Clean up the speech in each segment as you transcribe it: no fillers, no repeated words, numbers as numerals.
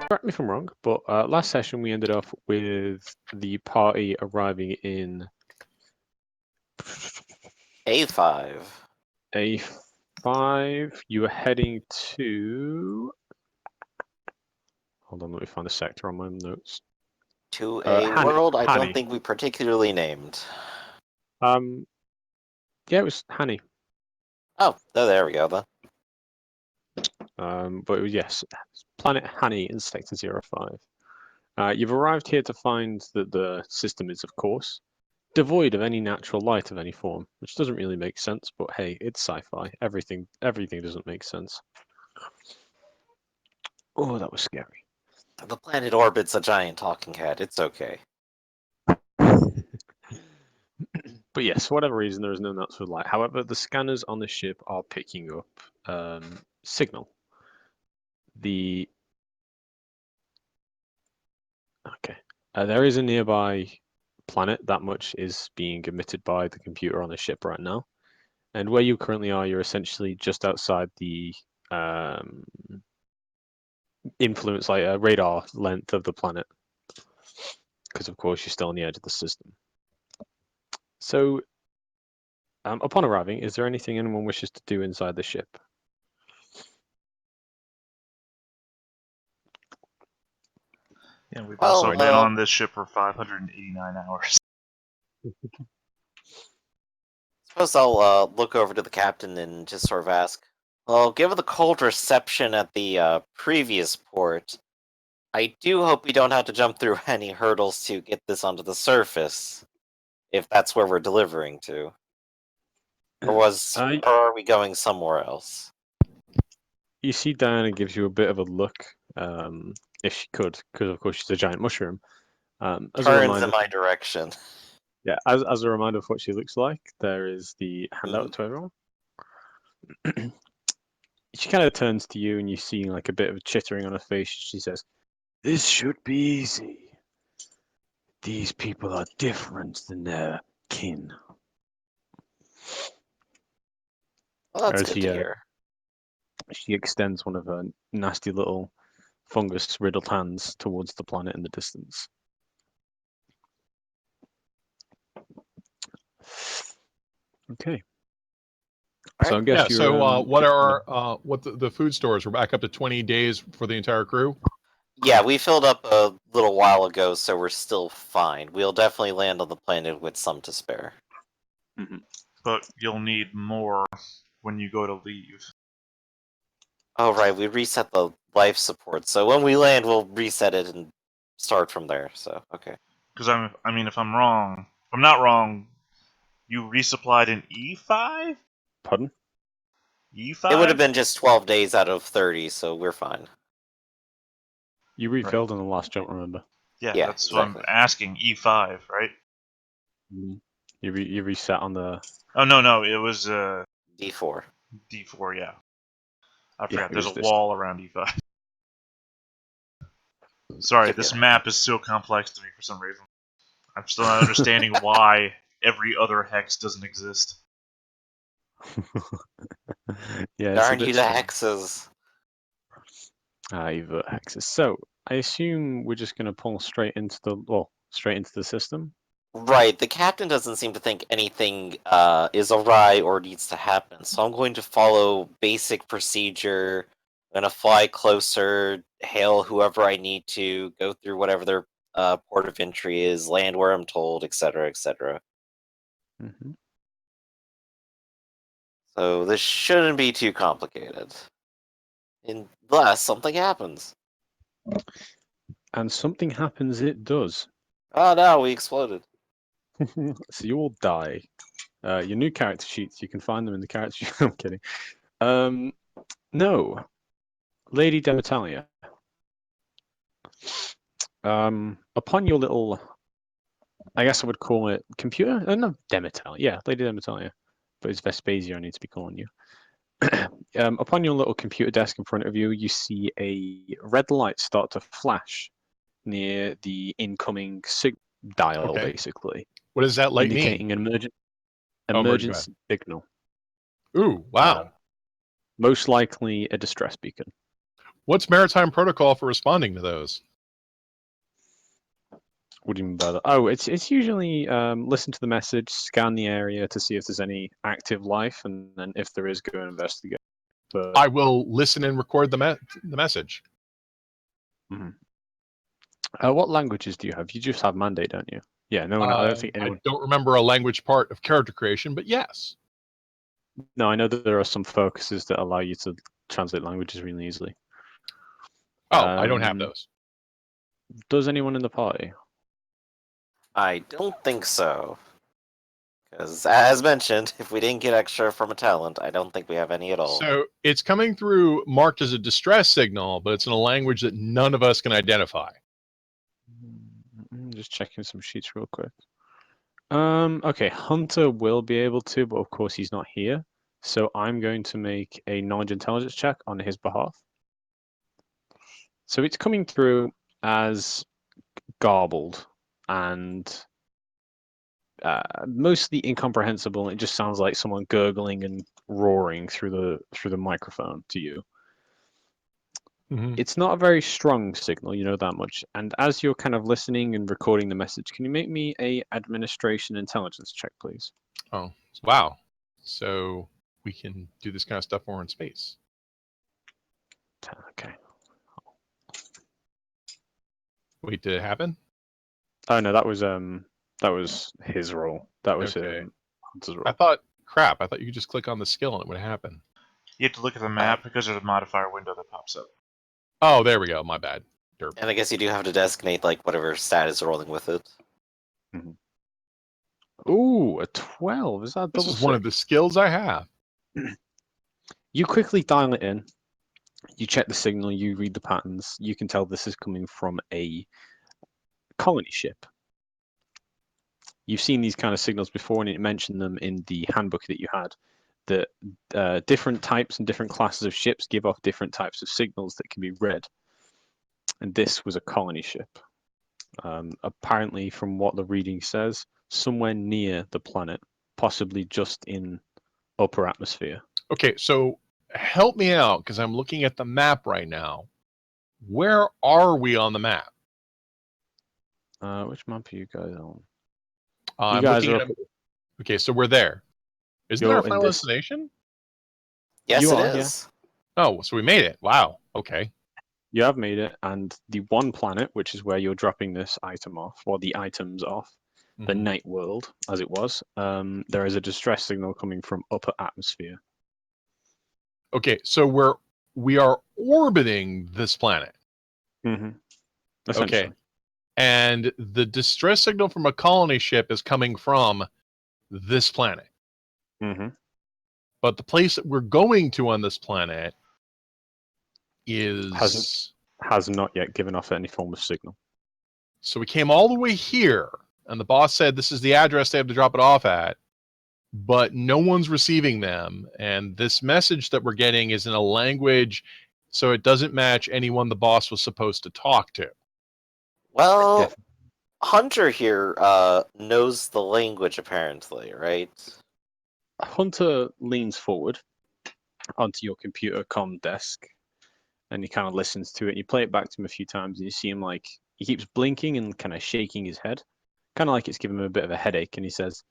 Correct me if I'm wrong, but last session we ended up with the party arriving in A5. A5. You were heading to... Hold on, let me find the sector on my notes. To a Hani. world I don't Hani. think we particularly named. Yeah, it was Hani. Oh, there we go then. But it was, yes, planet Hani in Sector 05. You've arrived here to find that the system is, of course, devoid of any natural light of any form, which doesn't really make sense, but hey, it's sci-fi. Everything doesn't make sense. Oh, that was scary. The planet orbits a giant talking head. It's okay. But yes, for whatever reason, there is no natural light. However, the scanners on the ship are picking up signal. Okay. There is a nearby planet. That much is being emitted by the computer on the ship right now. And where you currently are, you're essentially just outside the influence, like a radar length of the planet. Because, of course, you're still on the edge of the system. So, upon arriving, is there anything anyone wishes to do inside the ship? Yeah, we've also Well, been on this ship for 589 hours. Suppose I'll look over to the captain and just sort of ask, well, given the cold reception at the previous port, I do hope we don't have to jump through any hurdles to get this onto the surface, if that's where we're delivering to. Or are we going somewhere else? You see Diana gives you a bit of a look, if she could, because of course she's a giant mushroom. As a Turns reminder, in my direction. yeah, as a reminder of what she looks like, there is the handout to everyone. She kind of turns to you, and you see like a bit of chittering on her face. She says, "This should be easy. These people are different than their kin." Well, that's As good to hear. she extends one of her nasty little fungus-riddled hands towards the planet in the distance. Okay. So I Alright. guess Yeah. So, what you're are the food stores? We're back up to 20 days for the entire crew. Yeah, we filled up a little while ago, so we're still fine. We'll definitely land on the planet with some to spare. But you'll need more when you go to leave. Oh, right, we reset the life support, so when we land, we'll reset it and start from there, so, okay. Because I mean, if I'm not wrong, you resupplied an E5? Pardon? E5? It would have been just 12 days out of 30, so we're fine. You refilled on the last jump, remember? Yeah, Yeah, that's exactly. what I'm asking. E5, right? You reset on the... Oh, no, it was D4. D4, yeah. I Yeah, forgot, it there's was a this. wall around E5. Sorry, this map is so complex to me for some reason. I'm still not understanding why every other hex doesn't exist. Yeah, Darn you, the hexes. You hexes. So, I assume we're just going to pull straight into the system? Right, the captain doesn't seem to think anything is awry or needs to happen, so I'm going to follow basic procedure. I'm going to fly closer, hail whoever I need to, go through whatever their port of entry is, land where I'm told, etc., etc. Mm-hmm. So this shouldn't be too complicated. Unless something happens. And something happens, it does. Oh no, we exploded. So you all die. Your new character sheets, you can find them in the character sheet. I'm kidding. No. Lady Demitalia. Upon your little, I guess I would call it computer? No, Demitalia. Yeah, Lady Demitalia. But it's Vespasia I need to be calling you. Upon your little computer desk in front of you, you see a red light start to flash near the incoming dial, basically. What does that light indicating mean? an emergency signal. Ooh, wow. Most likely a distress beacon. What's maritime protocol for responding to those? What do you mean by that? Oh, it's usually listen to the message, scan the area to see if there's any active life, and then if there is, go and investigate. But I will listen and record the message. what languages do you have? You just have Mandate, don't you? Yeah, no one. I don't think I anyone. don't remember a language part of character creation, but yes. No, I know that there are some focuses that allow you to translate languages really easily. Oh, I don't have those. Does anyone in the party? I don't think so. Because, as mentioned, if we didn't get extra from a talent, I don't think we have any at all. So it's coming through marked as a distress signal, but it's in a language that none of us can identify. Just checking some sheets real quick. Okay, Hunter will be able to, but of course he's not here. So I'm going to make a knowledge intelligence check on his behalf. So it's coming through as garbled and mostly incomprehensible. It just sounds like someone gurgling and roaring through the microphone to you. Mm-hmm. It's not a very strong signal, you know that much. And as you're kind of listening and recording the message, can you make me a administration intelligence check, please? Oh, wow. So we can do this kind of stuff when we're in space. Okay. Wait, did it happen? Oh no, that was his roll. That was Okay. Hunter's I roll. thought you could just click on the skill and it would happen. You have to look at the map because there's a modifier window that pops up. Oh, there we go. My bad. Derp. And I guess you do have to designate like whatever stat is rolling with it. Ooh, a 12. Is that This double is one of the skills I have. You quickly dial it in. You check the signal. You read the patterns. You can tell this is coming from a colony ship. You've seen these kind of signals before, and it mentioned them in the handbook that you had. That different types and different classes of ships give off different types of signals that can be read. And this was a colony ship. Apparently, from what the reading says, somewhere near the planet, possibly just in upper atmosphere. Okay, so help me out because I'm looking at the map right now. Where are we on the map? Which map are you guys on? I'm guys looking are at. Okay, so we're there. Isn't You're there a in final this- destination? Yes, You it are, yeah. is. Oh, so we made it. Wow. Okay. You have made it, and the one planet, which is where you're dropping this item off, or the items off, the Mhm. night world, as it was, there is a distress signal coming from upper atmosphere. Okay, so we are orbiting this planet. Mm-hmm. Essentially. Okay. And the distress signal from a colony ship is coming from this planet. Mm-hmm. But the place that we're going to on this planet is Has not yet given off any form of signal. So we came all the way here, and the boss said this is the address they have to drop it off at, but no one's receiving them. And this message that we're getting is in a language, so it doesn't match anyone the boss was supposed to talk to. Well, Def- Hunter here knows the language apparently, right? Hunter leans forward onto your computer comm desk, and he kind of listens to it. And you play it back to him a few times, and you see him like he keeps blinking and kind of shaking his head, kind of like it's giving him a bit of a headache. And he says,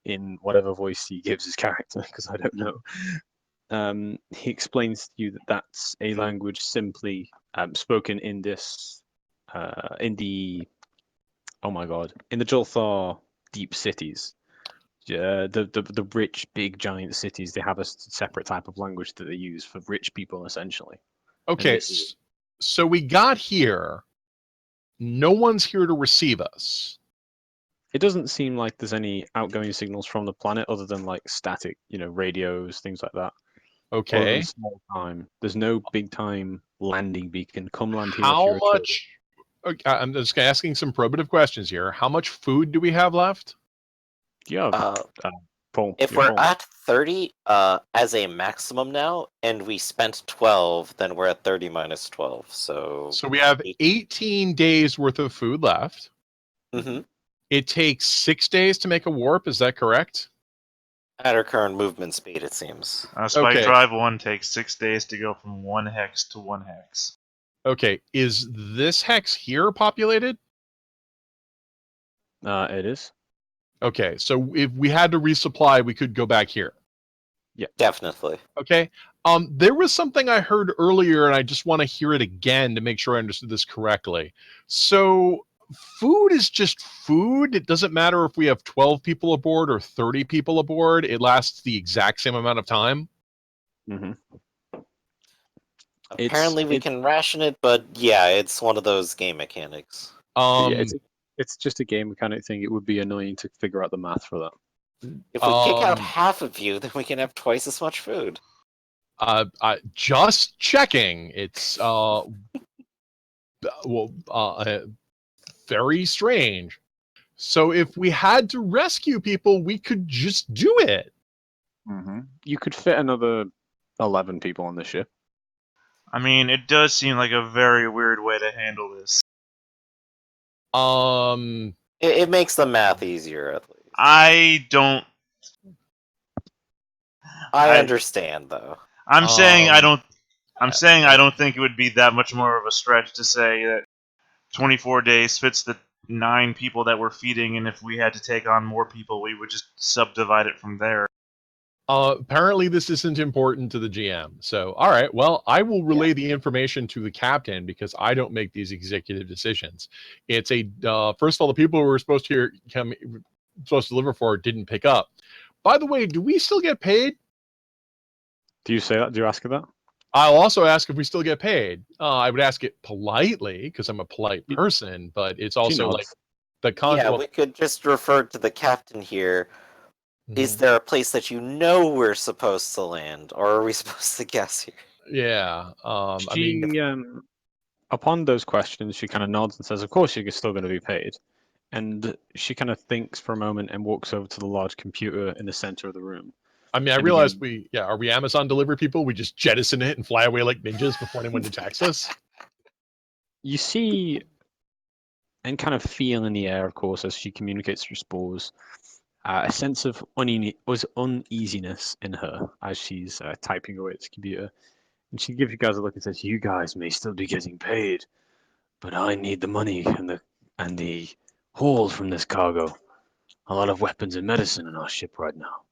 in whatever voice he gives his character, because I don't know, he explains to you that that's a language simply spoken in this, in the, oh my god, in the Jolthar deep cities. The rich, big, giant cities, they have a separate type of language that they use for rich people, essentially. Okay, so we got here. No one's here to receive us. It doesn't seem like there's any outgoing signals from the planet other than like static, radios, things like that. Other Okay. than small time, there's no big time landing beacon. Come land here if How you're a trader. much? Okay, I'm just asking some probative questions here. How much food do we have left? Yeah, Paul. If you're we're Paul. at 30 as a maximum now, and we spent 12, then we're at 30 minus 12. So we have 18 days worth of food left. Mhm. It takes 6 days to make a warp. Is that correct? At our current movement speed, it seems. Spike Okay. Drive 1 takes 6 days to go from 1 hex to 1 hex. Okay, is this hex here populated? It is. Okay, so if we had to resupply, we could go back here. Definitely. Okay. There was something I heard earlier, and I just want to hear it again to make sure I understood this correctly. So, food is just food. It doesn't matter if we have 12 people aboard or 30 people aboard. It lasts the exact same amount of time. Mm-hmm. Apparently, we can ration it, but yeah, it's one of those game mechanics. Yeah, it's just a game mechanic thing. It would be annoying to figure out the math for that. If we kick out half of you, then we can have twice as much food. Just checking. It's very strange. So if we had to rescue people, we could just do it. Mm-hmm. You could fit another 11 people on the ship. I mean, it does seem like a very weird way to handle this. It makes the math easier, at least. I don't. I understand, though. I'm saying I don't. I'm saying I uh, don't think it would be that much more of a stretch to say that 24 days fits the 9 people that we're feeding, and if we had to take on more people, we would just subdivide it from there. Apparently this isn't important to the GM. So, all right, well, I will relay the information to the captain because I don't make these executive decisions. It's a first of all, the people who were supposed to deliver for it didn't pick up. By the way, do we still get paid? Do you say that? Do you ask her that? I'll also ask if we still get paid. I would ask it politely because I'm a polite person, but it's also like the Yeah, we could just refer to the captain here. Is there a place that you know we're supposed to land, or are we supposed to guess here? Yeah. I mean, upon those questions, she kind of nods and says, "Of course, you're still going to be paid." And she kind of thinks for a moment and walks over to the large computer in the center of the room. I realized are we Amazon delivery people? We just jettison it and fly away like ninjas before anyone detects us. You see, and kind of feel in the air, of course, as she communicates through spores, a sense of uneasiness in her as she's typing away at the computer. And she gives you guys a look and says, "You guys may still be getting paid, but I need the money and the haul from this cargo. A lot of weapons and medicine in our ship right now."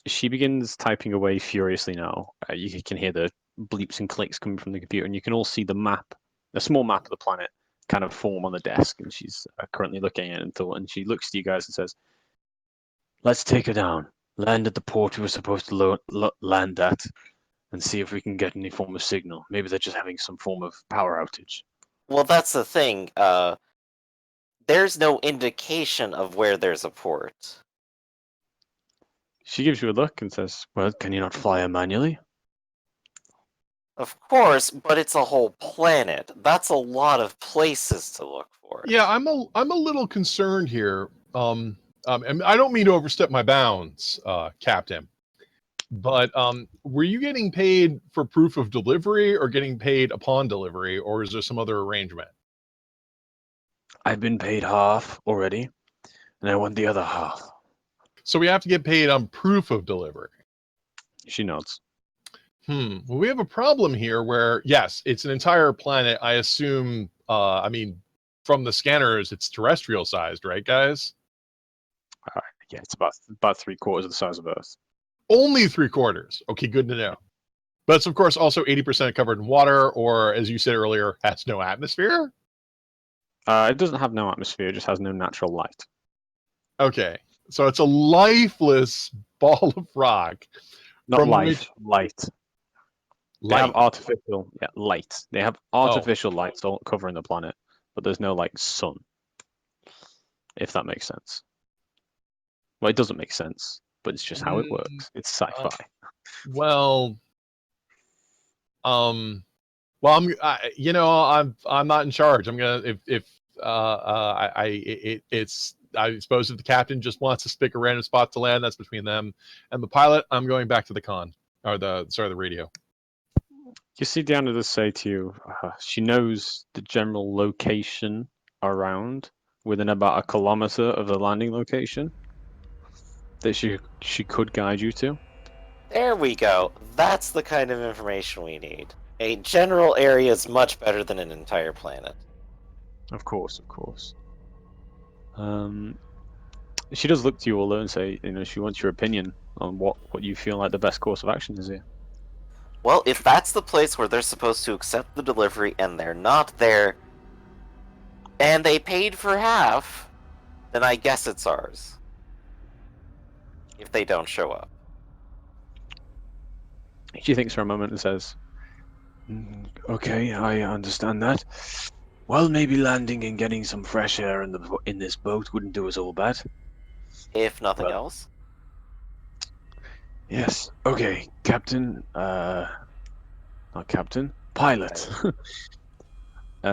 She begins typing away furiously now. You can hear the bleeps and clicks coming from the computer, and you can all see the map, a small map of the planet, kind of form on the desk. And she's currently looking at it, and she looks to you guys and says, "Let's take her down. Land at the port we were supposed to land at, and see if we can get any form of signal. Maybe they're just having some form of power outage." Well, that's the thing. There's no indication of where there's a port. She gives you a look and says, "Well, can you not fly her manually?" Of course, but it's a whole planet. That's a lot of places to look for. Yeah, I'm a little concerned here. And I don't mean to overstep my bounds, Captain. But were you getting paid for proof of delivery or getting paid upon delivery, or is there some other arrangement? I've been paid half already, and I want the other half. So we have to get paid on proof of delivery. She nods. Well, we have a problem here where, yes, it's an entire planet. I assume, I mean, from the scanners, it's terrestrial sized, right, guys? Yeah, it's about 3/4 of the size of Earth. Only 3/4. Okay, good to know. But it's, of course, also 80% covered in water, or, as you said earlier, has no atmosphere? It doesn't have no atmosphere, it just has no natural light. Okay, so it's a lifeless ball of rock. Not light. Light. They Light. have artificial light. They have artificial lights all covering the planet, but there's no like sun. If that makes sense. Well, it doesn't make sense, but it's just how it works. It's sci-fi. I'm not in charge. I'm gonna I suppose if the captain just wants to pick a random spot to land, that's between them and the pilot. I'm going back to the radio. You see Deanna does say to you, she knows the general location around within about 1 kilometer of the landing location that she could guide you to. There we go. That's the kind of information we need. A general area is much better than an entire planet. Of course, of course. She does look to you all though and say, she wants your opinion on what you feel like the best course of action is here. Well, if that's the place where they're supposed to accept the delivery and they're not there, and they paid for half, then I guess it's ours. If they don't show up. She thinks for a moment and says, "Okay, I understand that. Well, maybe landing and getting some fresh air in this boat wouldn't do us all bad." If nothing Well, else. yes. Okay, Captain. Not Captain. Pilot.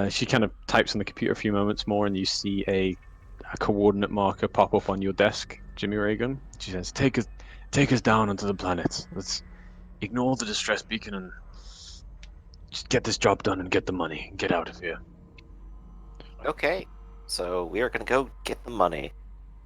She kind of types on the computer a few moments more, and you see a coordinate marker pop up on your desk, Jimmy Reagan. She says, take us down onto the planet. Let's ignore the distress beacon and just get this job done and get the money and get out of here." Okay, so we are going to go get the money.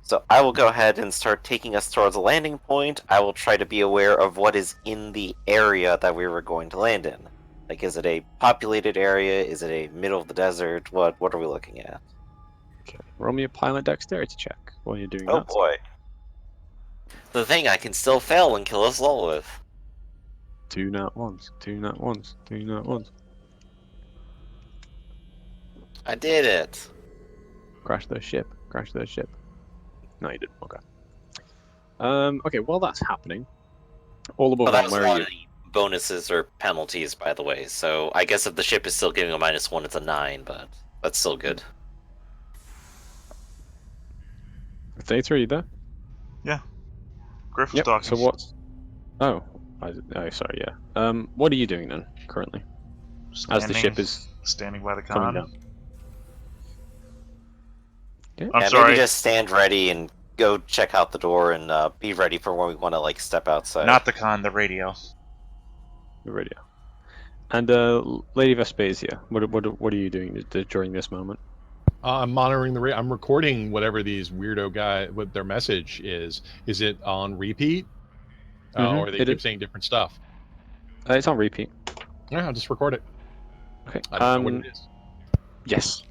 So I will go ahead and start taking us towards a landing point. I will try to be aware of what is in the area that we were going to land in. Like, is it a populated area? Is it a middle of the desert? What are we looking at? Okay. Roll me a pilot dexterity check while you're doing Oh that. boy. The thing I can still fail and kill us all with. 2 nat ones. 2 nat ones. 2 nat ones. I did it. Crash their ship. Crash their ship. No, you didn't. Okay. Okay, while that's happening, all above Well, that ground, was where are one you? of the bonuses or penalties, by the way. So I guess if the ship is still giving a -1, it's a 9, but that's still good. Theta, are you there? Griff was Yep. talking. So what's? Oh, sorry. Yeah. What are you doing then currently, as the ship is standing by the coming con. down? I'm Yeah, sorry, maybe just stand ready and go check out the door and be ready for when we want to like step outside. not the con, the radio. The radio. And Lady Vespasia, what are you doing during this moment? I'm monitoring the I'm recording whatever these weirdo guy what their message is. Is it on repeat, or they It keep is. saying different stuff? It's on repeat. Yeah, I'll just record it. Okay. I don't know what it is. Yes.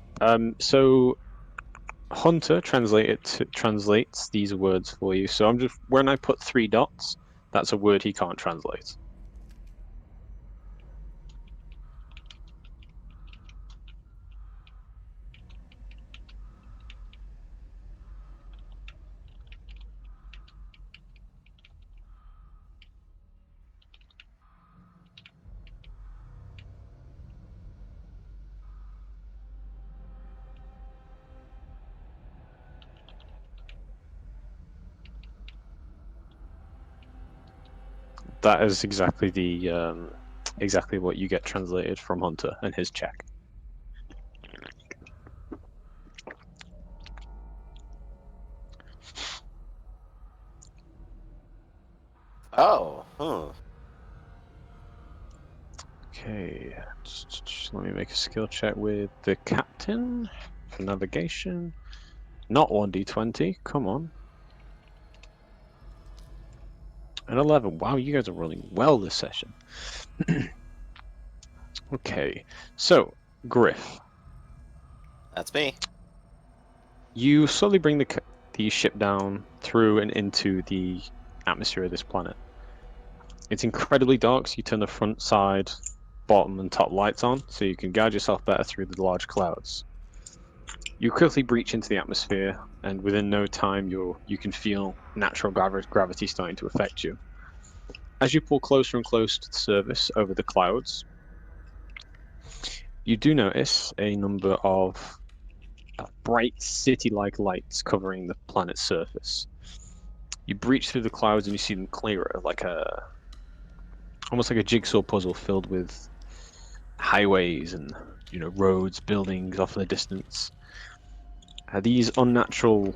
So Hunter translates these words for you. So I'm just when I put 3 dots, that's a word he can't translate. That is exactly the exactly what you get translated from Hunter and his check. Oh, Okay, let me make a skill check with the captain for navigation. Not 1d20, come on. An 11. Wow, you guys are rolling well this session. Okay, so Griff, that's me. you slowly bring the ship down through and into the atmosphere of this planet. It's incredibly dark, so you turn the front side, bottom, and top lights on, so you can guide yourself better through the large clouds. You quickly breach into the atmosphere, and within no time, you can feel natural gravity starting to affect you. As you pull closer and closer to the surface over the clouds, you do notice a number of bright city-like lights covering the planet's surface. You breach through the clouds and you see them clearer, almost like a jigsaw puzzle filled with highways and roads, buildings off in the distance. These unnatural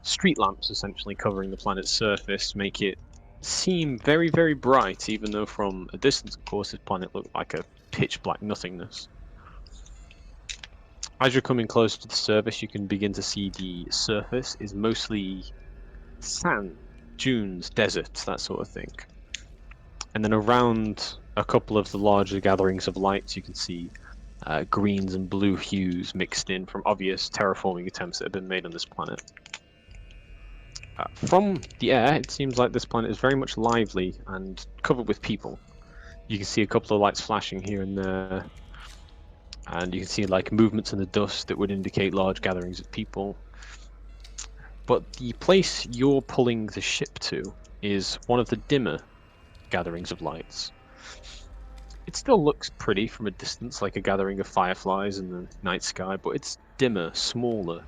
street lamps essentially covering the planet's surface make it seem very, very bright, even though from a distance, of course, this planet looked like a pitch black nothingness. As you're coming closer to the surface, you can begin to see the surface is mostly sand, dunes, deserts, that sort of thing. And then around a couple of the larger gatherings of lights, you can see greens and blue hues mixed in from obvious terraforming attempts that have been made on this planet. From the air, it seems like this planet is very much lively and covered with people. You can see a couple of lights flashing here and there, and you can see like movements in the dust that would indicate large gatherings of people. But the place you're pulling the ship to is one of the dimmer gatherings of lights. It still looks pretty from a distance, like a gathering of fireflies in the night sky, but it's dimmer, smaller,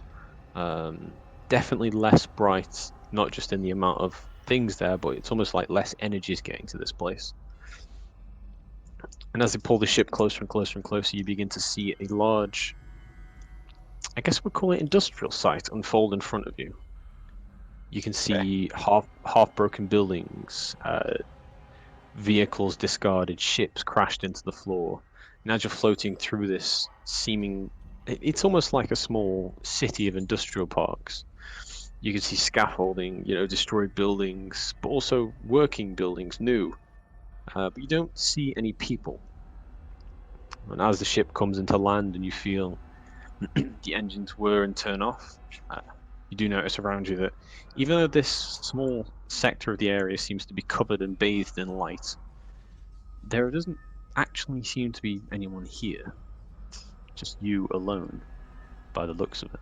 definitely less bright, not just in the amount of things there, but it's almost like less energy is getting to this place. And as they pull the ship closer and closer and closer, you begin to see a large, I guess we'd call it industrial site, unfold in front of you. You can see half broken buildings, vehicles discarded, ships crashed into the floor. And as you're floating through this it's almost like a small city of industrial parks. You can see scaffolding, destroyed buildings, but also working buildings, new. But you don't see any people. And as the ship comes into land and you feel the engines whir and turn off, you do notice around you that even though this small sector of the area seems to be covered and bathed in light, there doesn't actually seem to be anyone here. Just you alone, by the looks of it.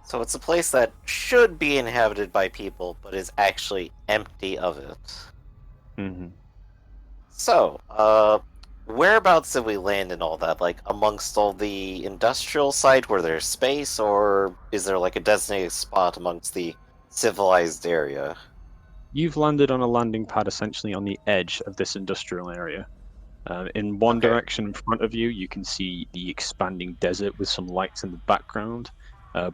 So it's a place that should be inhabited by people, but is actually empty of it. Mm-hmm. So, whereabouts did we land and all that? Like, amongst all the industrial site where there's space, or is there like a designated spot amongst the civilized area? You've landed on a landing pad essentially on the edge of this industrial area. In one Okay. direction in front of you, you can see the expanding desert with some lights in the background,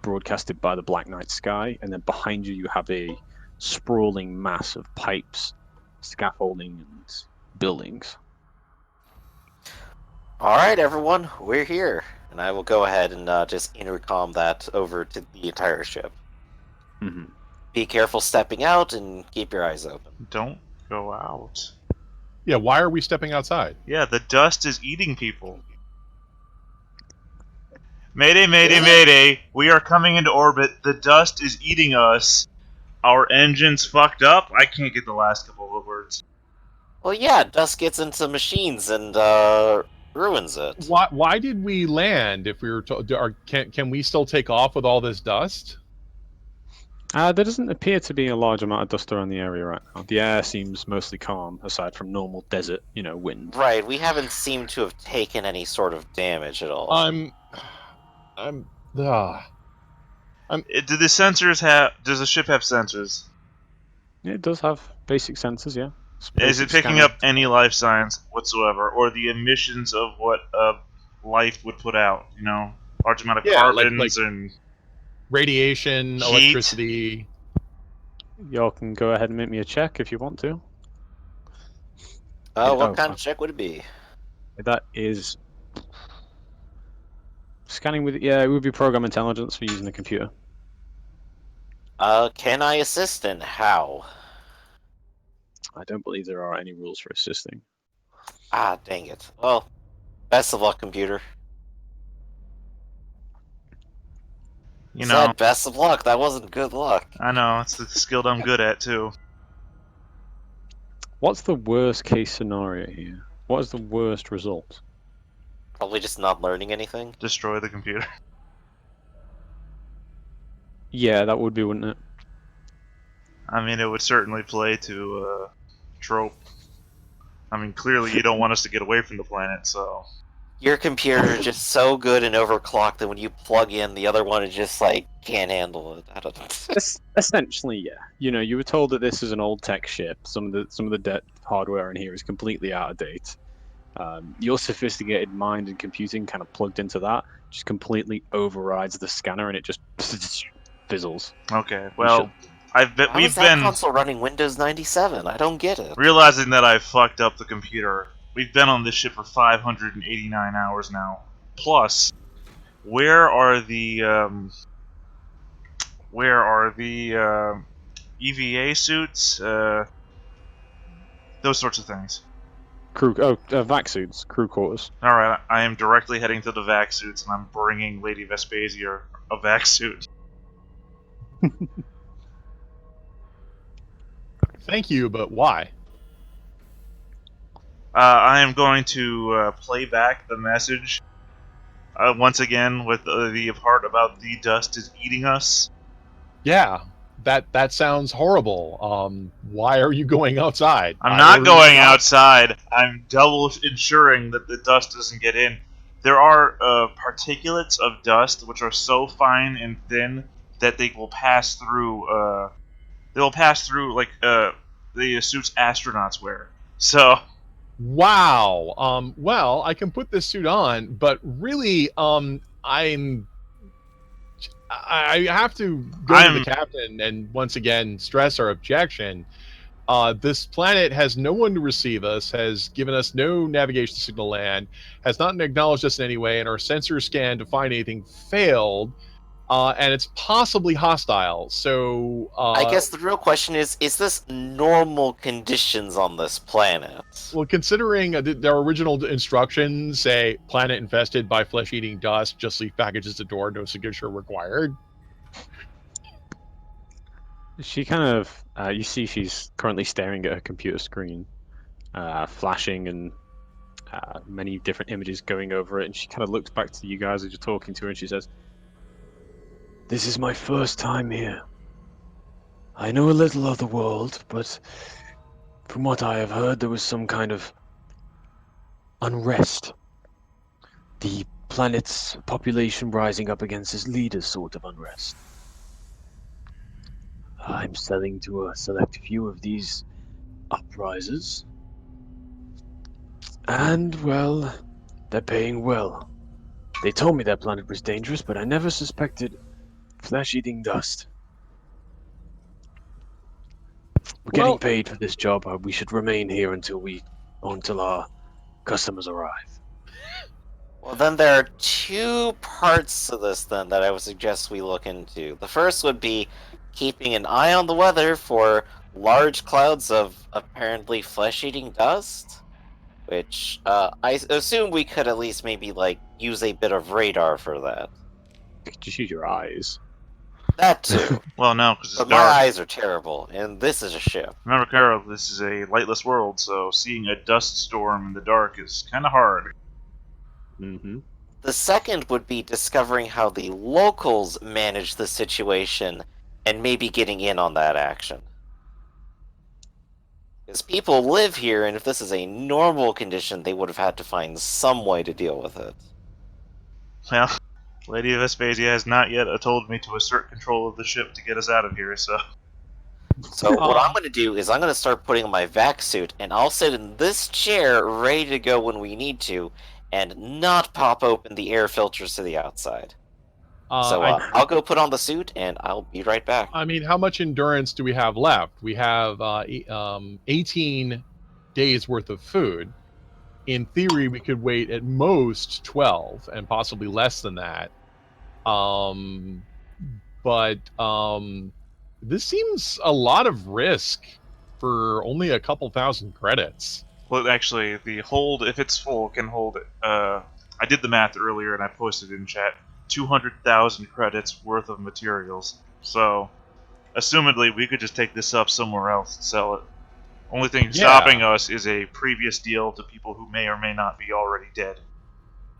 broadcasted by the black night sky, and then behind you have a sprawling mass of pipes, scaffolding, and buildings. Alright, everyone, we're here. And I will go ahead and just intercom that over to the entire ship. Mm-hmm. Be careful stepping out and keep your eyes open. Don't go out. Yeah, why are we stepping outside? Yeah, the dust is eating people. Mayday, mayday, mayday. We are coming into orbit. The dust is eating us. Our engine's fucked up. I can't get the last couple of words. Well, yeah, dust gets into machines and ruins it. Why did we land if we were can we still take off with all this dust? There doesn't appear to be a large amount of dust around the area right now. The air seems mostly calm, aside from normal desert, wind. Right, we haven't seemed to have taken any sort of damage at all. Do the sensors have? Does the ship have sensors? It does have basic sensors, yeah. Is it picking up any life signs whatsoever, or the emissions of what life would put out? Large amount of carbons and radiation, heat. electricity. Y'all can go ahead and make me a check if you want to. What kind of check would it be? That is scanning with, it would be program intelligence for using the computer. Can I assist and how? I don't believe there are any rules for assisting. Ah, dang it. Well, best of luck, computer. Said best of luck, that wasn't good luck. I know, it's the skill I'm good at, too. What's the worst case scenario here? What is the worst result? Probably just not learning anything. Destroy the computer. Yeah, that would be, wouldn't it? I mean, it would certainly play to trope. I mean, clearly you don't want us to get away from the planet, so... Your computer is just so good and overclocked that when you plug in, the other one is just like, can't handle it. I don't know. Essentially, yeah. You were told that this is an old tech ship. Some of the hardware in here is completely out of date. Your sophisticated mind and computing kind of plugged into that just completely overrides the scanner and it just fizzles. Okay, well, we've been console running Windows 97. I don't get it. Realizing that I fucked up the computer. We've been on this ship for 589 hours now. Plus, where are the EVA suits? Those sorts of things. Vac suits, crew quarters. All right, I am directly heading to the vac suits, and I'm bringing Lady Vespasia a vac suit. Thank you, but why? I am going to play back the message once again with the part about the dust is eating us. Yeah, that sounds horrible. Why are you going outside? I'm I not ordered you going not. outside. I'm double ensuring that the dust doesn't get in. There are particulates of dust which are so fine and thin that they will pass through. They will pass through like the suits astronauts wear. So Wow. Well, I can put this suit on, but really, I have to go to the I'm captain and once again stress our objection. This planet has no one to receive us, has given us no navigation signal land, has not acknowledged us in any way, and our sensor scan to find anything failed, and it's possibly hostile. So, I guess the real question is this normal conditions on this planet? well, considering their original instructions say planet infested by flesh-eating dust, just leave packages at the door, no signature required. She kind of, you see she's currently staring at her computer screen, flashing and many different images going over it, and she kind of looks back to you guys as you're talking to her, and she says, "This is my first time here. I know a little of the world, but from what I have heard, there was some kind of unrest. The planet's population rising up against its leaders sort of unrest. I'm selling to a select few of these uprisers. And, well, they're paying well. They told me their planet was dangerous, but I never suspected flesh-eating dust. We're getting Well, paid for this job. We should remain here until our customers arrive." Well, then there are two parts to this then that I would suggest we look into. The first would be keeping an eye on the weather for large clouds of apparently flesh-eating dust, which I assume we could at least maybe like use a bit of radar for that. You could just use your eyes. That too. well, no, because it's But my dark. eyes are terrible, and this is a ship. Remember, Carol, this is a lightless world, so seeing a dust storm in the dark is kind of hard. Mm-hmm. The second would be discovering how the locals manage the situation and maybe getting in on that action. Because people live here, and if this is a normal condition, they would have had to find some way to deal with it. Well, Lady Vespasia has not yet told me to assert control of the ship to get us out of here, so... So what I'm going to do is I'm going to start putting on my vac suit, and I'll sit in this chair ready to go when we need to, and not pop open the air filters to the outside. I'll go put on the suit, and I'll be right back. I mean, how much endurance do we have left? We have 18 days worth of food. In theory, we could wait at most 12 and possibly less than that. But this seems a lot of risk for only a couple thousand credits. Well, actually, the hold, if it's full, can hold... I did the math earlier, and I posted it in chat. 200,000 credits worth of materials. So, assumedly, we could just take this up somewhere else and sell it. Only thing stopping us is a previous deal to people who may or may not be already dead.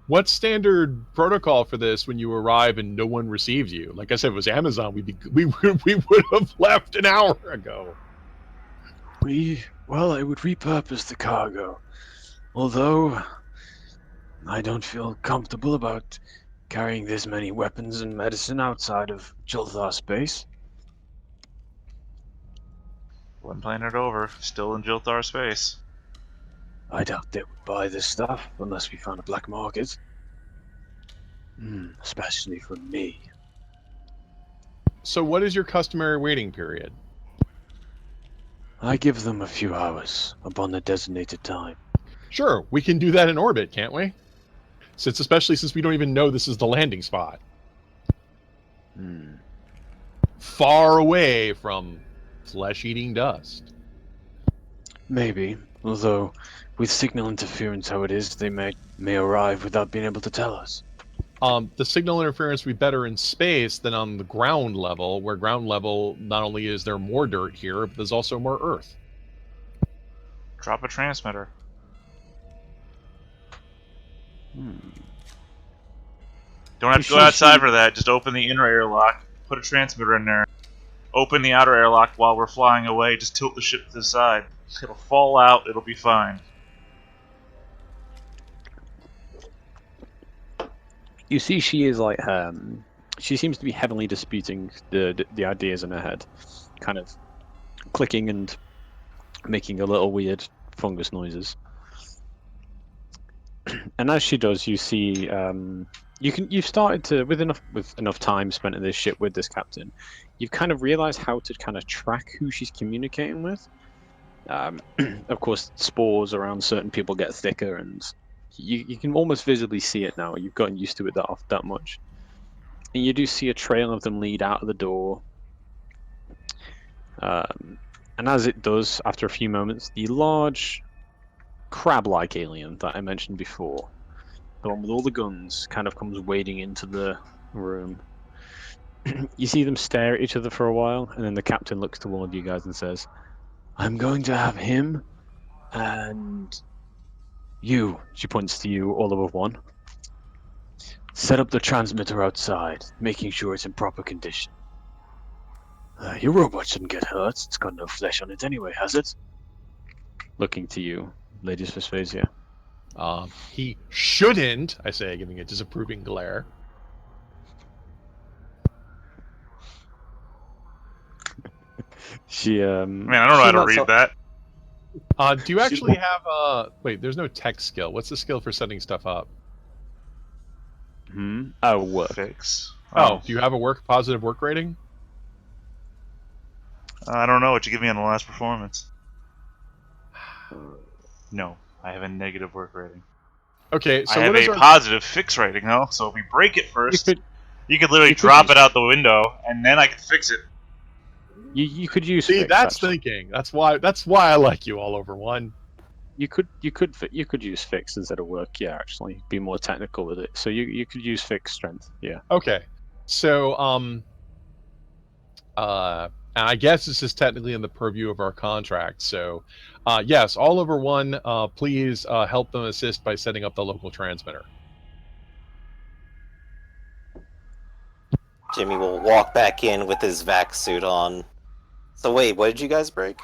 What's standard protocol for this when you arrive and no one receives you? Like I said, if it was Amazon, we would have left an hour ago. Well, I would repurpose the cargo. Although, I don't feel comfortable about carrying this many weapons and medicine outside of Jilthar space. One planet over, still in Jilthar space. I doubt they would buy this stuff unless we found a black market. Especially from me. So what is your customary waiting period? I give them a few hours upon the designated time. Sure, we can do that in orbit, can't we? especially since we don't even know this is the landing spot. Far away from flesh-eating dust. Maybe. Although, with signal interference how it is, they may arrive without being able to tell us. The signal interference would be better in space than on the ground level, where ground level, not only is there more dirt here, but there's also more earth. Drop a transmitter. Don't have to go outside for that. Just open the inner airlock, put a transmitter in there, open the outer airlock while we're flying away, just tilt the ship to the side. It'll fall out, it'll be fine. You see, she is like she seems to be heavily disputing the ideas in her head, kind of clicking and making a little weird fungus noises. And as she does, you see you've started to with enough time spent in this ship with this captain, you've kind of realized how to kind of track who she's communicating with. Of course, spores around certain people get thicker, and you can almost visibly see it now. You've gotten used to it that much. And you do see a trail of them lead out of the door. And as it does, after a few moments, the large crab-like alien that I mentioned before, the one with all the guns, kind of comes wading into the room. You see them stare at each other for a while, and then the captain looks toward you guys and says, "I'm going to have him and you," she points to you, all above one, "set up the transmitter outside, making sure it's in proper condition. Your robot shouldn't get hurt. It's got no flesh on it anyway, has it?" Looking to you, Lady Vesphasia. He shouldn't, I say, giving a disapproving glare. She Man, I don't know how to read that. Do you actually have wait, there's no tech skill. What's the skill for setting stuff up? Oh, work. Fix. Oh, do you have a positive work rating? I don't know what you give me on the last performance. No, I have a negative work rating. Okay, so I have a positive fix rating, though. So if we break it first, you could literally drop it out the window, and then I could fix it. You could use. See, fix, that's actually. thinking. That's why I like you all over one. You could use fix instead of work. Yeah, actually, be more technical with it. So you could use fix strength. Yeah. Okay, so and I guess this is technically in the purview of our contract. So, yes, all over one. Please help them assist by setting up the local transmitter. Jimmy will walk back in with his vac suit on. So wait, what did you guys break?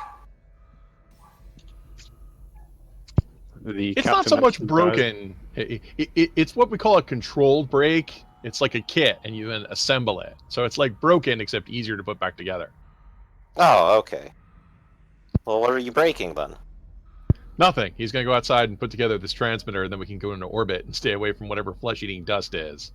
It's not so much broken. It's what we call a controlled break. It's like a kit, and you then assemble it. So it's like broken, except easier to put back together. Oh, okay. Well, what are you breaking then? Nothing. He's going to go outside and put together this transmitter, and then we can go into orbit and stay away from whatever flesh-eating dust is.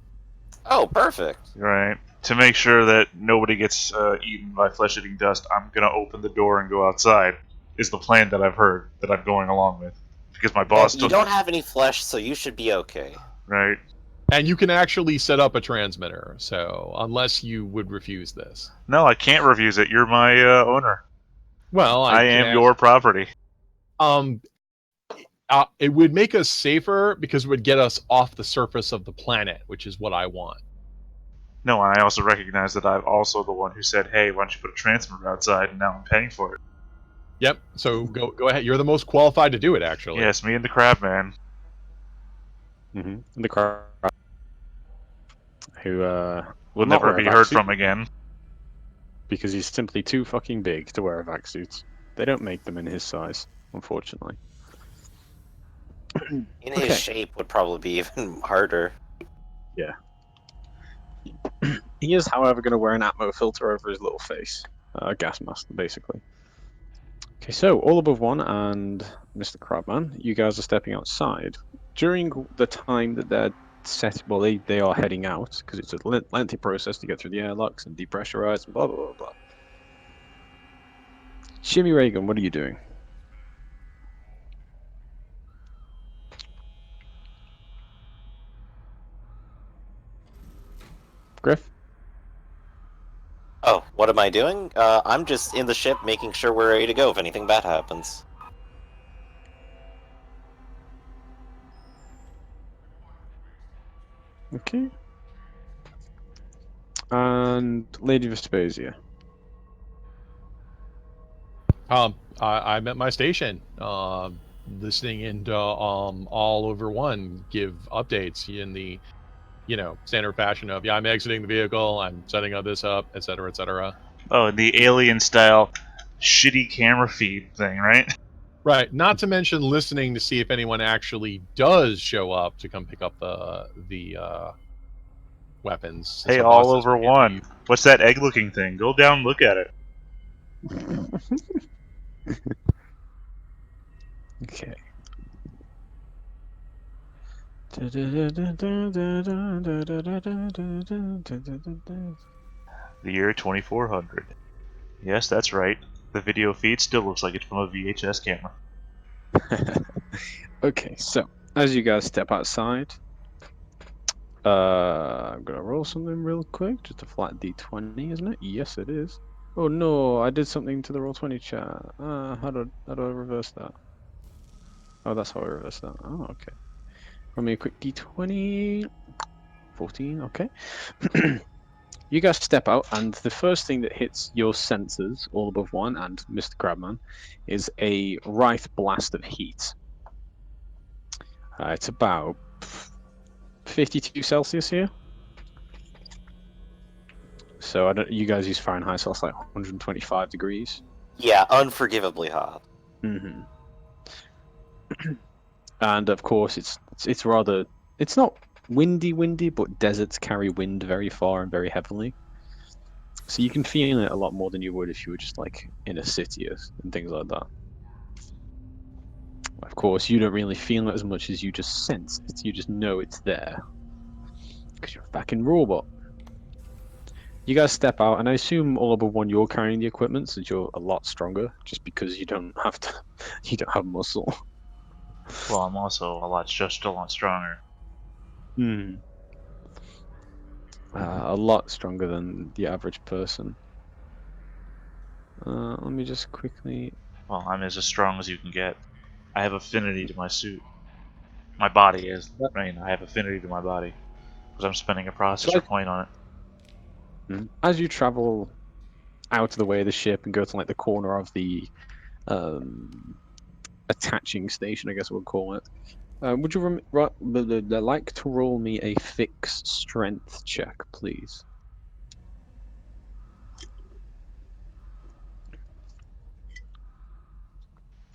Oh, perfect. Right. To make sure that nobody gets eaten by flesh-eating dust, I'm going to open the door and go outside, is the plan that I've heard, that I'm going along with. Because my boss You don't have any flesh, so you should be okay. Right. And you can actually set up a transmitter, so unless you would refuse this. No, I can't refuse it. You're my owner. Well, I am your property. It would make us safer because it would get us off the surface of the planet, which is what I want. No, I also recognize that I'm also the one who said, "Hey, why don't you put a transmitter outside?" And now I'm paying for it. Yep. So go ahead. You're the most qualified to do it, actually. Yes, me and the crab man. And the crab, who Will never be heard from again. Because he's simply too fucking big to wear a vac suit. They don't make them in his size, unfortunately. In his shape would probably be even harder. Yeah. He is, however, going to wear an atmo filter over his little face. A gas mask, basically. Okay, so all above one and Mr. Crabman, you guys are stepping outside. During the time that they're they are heading out, because it's a lengthy process to get through the airlocks and depressurize and blah, blah, blah, blah. Jimmy Reagan, what are you doing? Griff? Oh, what am I doing? I'm just in the ship making sure we're ready to go if anything bad happens. Okay. And Lady Vespasia. I'm at my station, listening into all over one give updates in the, standard fashion of, I'm exiting the vehicle, I'm setting up this up, etc., etc. Oh, the alien style shitty camera feed thing, right? Right. Not to mention listening to see if anyone actually does show up to come pick up the weapons. Since Hey, our boss all says over we can't one. leave. What's that egg-looking thing? Go down, look at it. Okay. The year 2400. Yes, that's right. The video feed still looks like it's from a VHS camera. Okay, so as you guys step outside, I'm gonna roll something real quick. Just a flat D20, isn't it? Yes, it is. Oh no, I did something to the roll 20 chat. How do I reverse that? Oh, that's how I reverse that. Oh, okay. Roll me a quick D20. 14. Okay. You guys step out, and the first thing that hits your senses, all above one, and Mr. Crabman, is a right blast of heat. It's about 52 Celsius here. So I don't. You guys use Fahrenheit, so it's like 125 degrees. Yeah, unforgivably hot. Hmm. And of course, it's rather. It's not windy, but deserts carry wind very far and very heavily. So you can feel it a lot more than you would if you were just like in a city and things like that. Of course, you don't really feel it as much as you just sense it. You just know it's there because you're a fucking robot. You guys step out, and I assume all above one you're carrying the equipment since you're a lot stronger, just because you don't have to. You don't have muscle. Well, I'm also just a lot stronger. Hmm. A lot stronger than the average person. Let me just quickly. Well, I'm as strong as you can get. I have affinity to my suit. My body is. Right, I have affinity to my body. Because I'm spending a So processor point on it. as you travel out of the way of the ship and go to like the corner of the um, attaching station, I guess we'll call it. Would you like to roll me a fix strength check, please?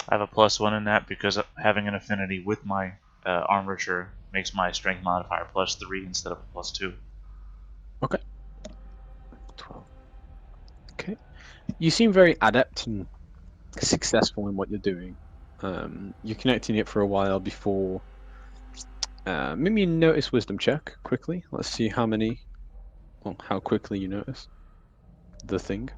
I have a +1 in that because having an affinity with my armature makes my strength modifier +3 instead of a +2. Okay. 12. Okay. You seem very adept and successful in what you're doing. You're connecting it for a while before. Maybe you notice wisdom check quickly. Let's see how quickly you notice the thing.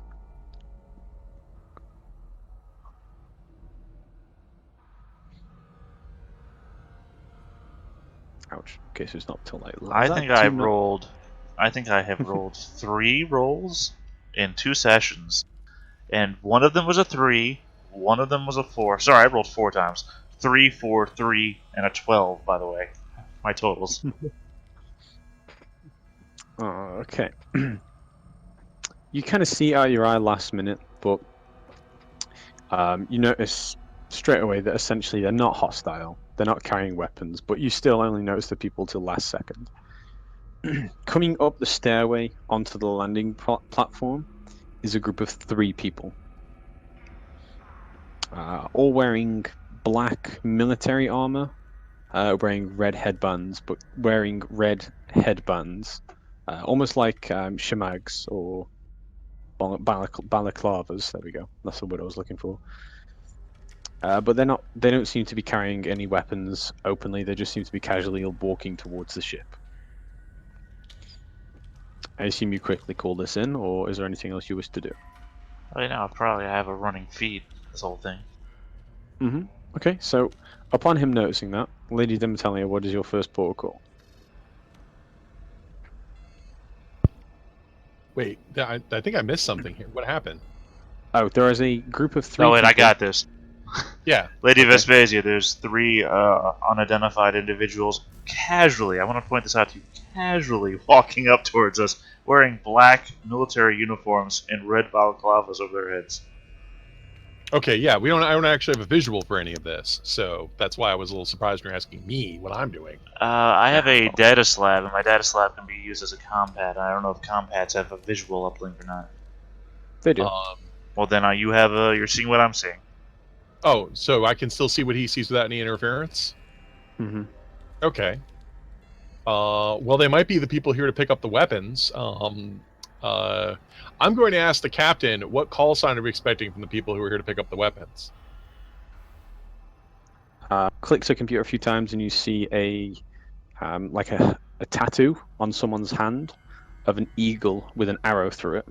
Ouch. Okay, so it's not till like. I Is that think I two? have rolled 3 rolls in 2 sessions, and one of them was a 3, one of them was a 4. Sorry, I rolled 4 times. 3, 4, 3, and a 12. By the way, my totals. Oh, okay. You kind of see out your eye last minute, but you notice straight away that essentially they're not hostile. They're not carrying weapons, but you still only notice the people till last second. Coming up the stairway onto the landing platform is a group of 3 people, all wearing black military armor, wearing red headbands, almost like shamags or balaclavas. There we go. That's the word I was looking for. But they're not. They don't seem to be carrying any weapons openly. They just seem to be casually walking towards the ship. I assume you quickly call this in, or is there anything else you wish to do? Right now, probably I have a running feed. This whole thing. Mm-hmm. Okay, so upon him noticing that, Lady Demitalia, what is your first protocol? Wait, I think I missed something here. What happened? Oh, there is a group of 3 No, wait, people. I got this. Yeah. Lady Okay. Vespasia, there's 3 unidentified individuals casually, I want to point this out to you, casually walking up towards us, wearing black military uniforms and red balaclavas over their heads. Okay, yeah, I don't actually have a visual for any of this, so that's why I was a little surprised when you're asking me what I'm doing. I have a data slab, and my data slab can be used as a compad. I don't know if compads have a visual uplink or not. They do. Well, then you're seeing what I'm seeing. Oh, so I can still see what he sees without any interference? Mm-hmm. Okay. Well, they might be the people here to pick up the weapons. I'm going to ask the captain, what call sign are we expecting from the people who are here to pick up the weapons? Click to computer a few times and you see a tattoo on someone's hand of an eagle with an arrow through it.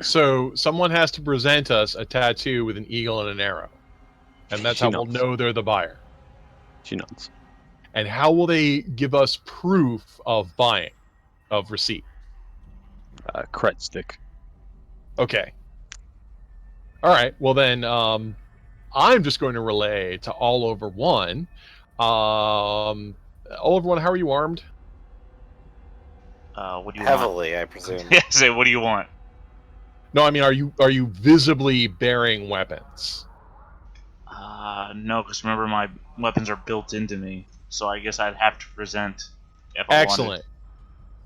So someone has to present us a tattoo with an eagle and an arrow. And that's how we'll know they're the buyer. She nods. And how will they give us proof of buying, of receipt? Cred stick. Okay. All right. Well, then I'm just going to relay to All Over One. All Over One, how are you armed? What do you Heavily, want? I presume. Yeah, say, what do you want? No, I mean, are you visibly bearing weapons? No, because remember my weapons are built into me, so I guess I'd have to present if I Excellent. wanted.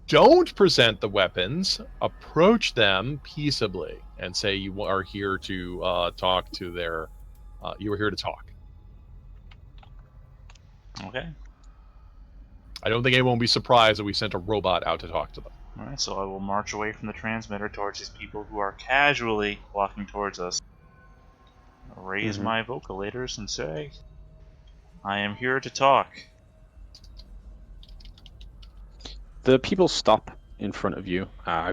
Don't present the weapons. Approach them peaceably and say you are here to talk to their. You are here to talk. Okay. I don't think anyone will be surprised that we sent a robot out to talk to them. Alright, so I will march away from the transmitter towards these people who are casually walking towards us. Raise my vocalators and say, I am here to talk. The people stop in front of you,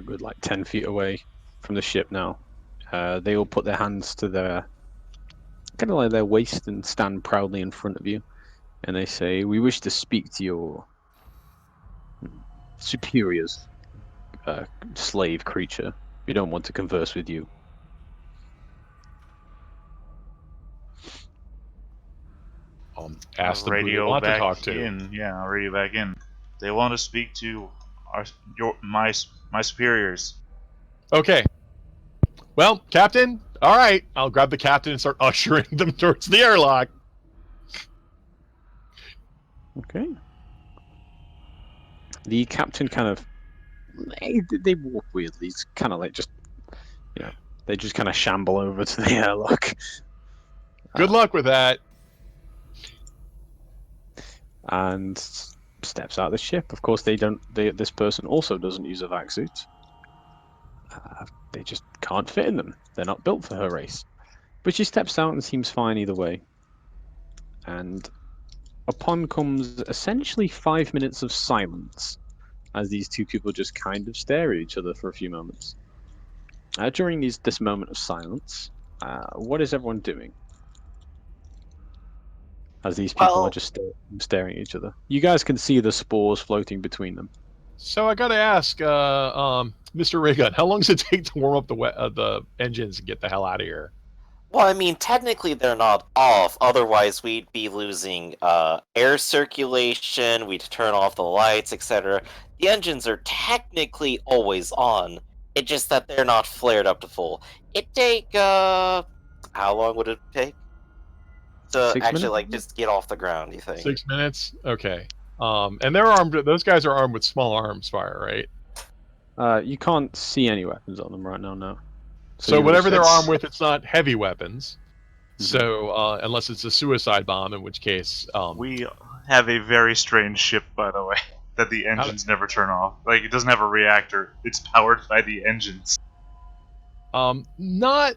good like 10 feet away from the ship now. They all put their hands to their kind of like their waist and stand proudly in front of you, and they say, "We wish to speak to your superiors, slave creature. We don't want to converse with you." Ask them who they Radio want to back talk to. in. Yeah, I'll radio back in. They want to speak to my superiors. Okay. Well, Captain, all right. I'll grab the captain and start ushering them towards the airlock. Okay. The captain kind of they walk weirdly. It's kind of like just they just kind of shamble over to the airlock. Good luck with that. And steps out of the ship. Of course, this person also doesn't use a vac suit. They just can't fit in them. They're not built for her race. But she steps out and seems fine either way. And upon comes essentially 5 minutes of silence as these two people just kind of stare at each other for a few moments. During this moment of silence, what is everyone doing? As these people are just staring at each other. You guys can see the spores floating between them. So I got to ask, Mr. Raygun, how long does it take to warm up the engines and get the hell out of here? Well, I mean, technically they're not off. Otherwise, we'd be losing air circulation. We'd turn off the lights, etc. The engines are technically always on. It's just that they're not flared up to full. It'd take how long would it take to 6 actually minutes? like just get off the ground? You think? 6 minutes? Okay. And they're armed. Those guys are armed with small arms fire, right? You can't see any weapons on them right now. No. So you would whatever they're expect- armed with, it's not heavy weapons. So unless it's a suicide bomb, in which case We have a very strange ship, by the way, that the engines never turn off. Like, it doesn't have a reactor. It's powered by the engines. not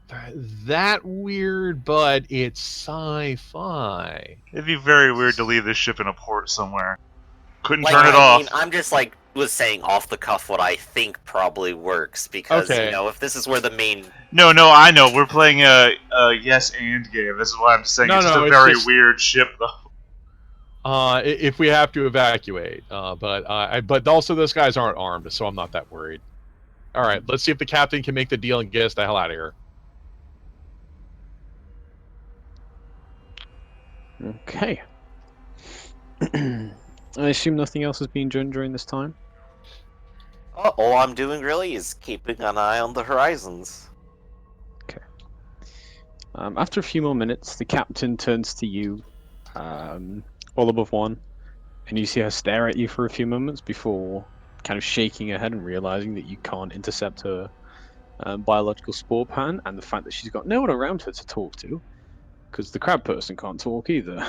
that weird, but it's sci-fi. It'd be very weird to leave this ship in a port somewhere. Couldn't Like, turn it I off. mean, I'm just like was saying off the cuff what I think probably works because Okay. you know if this is where the main No, I know. We're playing a yes and game. This is why I'm just saying No, it's just no, a it's very just- weird ship, though. If we have to evacuate, but also those guys aren't armed, so I'm not that worried. All right, let's see if the captain can make the deal and get us the hell out of here. Okay. I assume nothing else has been done during this time? All I'm doing really is keeping an eye on the horizons. After a few more minutes, the captain turns to you, all above one, and you see her stare at you for a few moments before kind of shaking her head and realizing that you can't intercept her biological spore pattern, and the fact that she's got no one around her to talk to, because the crab person can't talk either.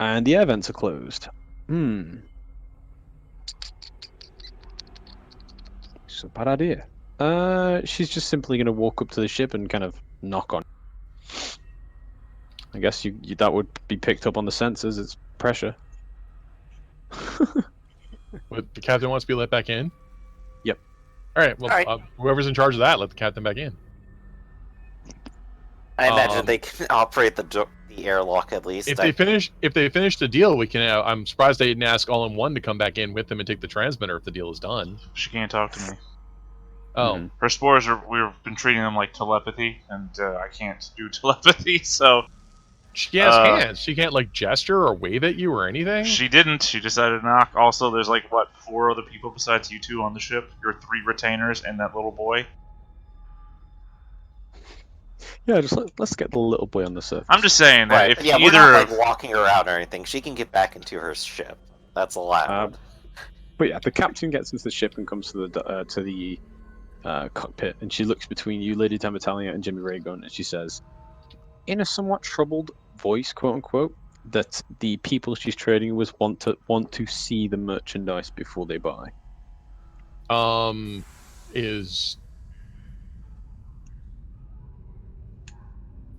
And the air vents are closed. It's a bad idea. She's just simply going to walk up to the ship and kind of knock on. I guess you that would be picked up on the sensors. It's pressure. But the captain wants to be let back in? Yep. All right, well, All right. Whoever's in charge of that, let the captain back in. I imagine they can operate the airlock at least. If they finish the deal, we can. I'm surprised they didn't ask All in One to come back in with them and take the transmitter if the deal is done. She can't talk to me. Oh, Her spores we've been treating them like telepathy, and I can't do telepathy, so she has hands. She can't like gesture or wave at you or anything. she didn't. She decided to knock. Also, there's like what 4 other people besides you 2 on the ship. Your 3 retainers and that little boy. Yeah, just let's get the little boy on the surface. I'm just saying that Right. if Yeah, either we're not like walking her out or anything. She can get back into her ship. That's allowed. But yeah, the captain gets into the ship and comes to the cockpit, and she looks between you, Lady Demetalia, and Jimmy Raygun, and she says, in a somewhat troubled voice, quote unquote, that the people she's trading with want to see the merchandise before they buy. Is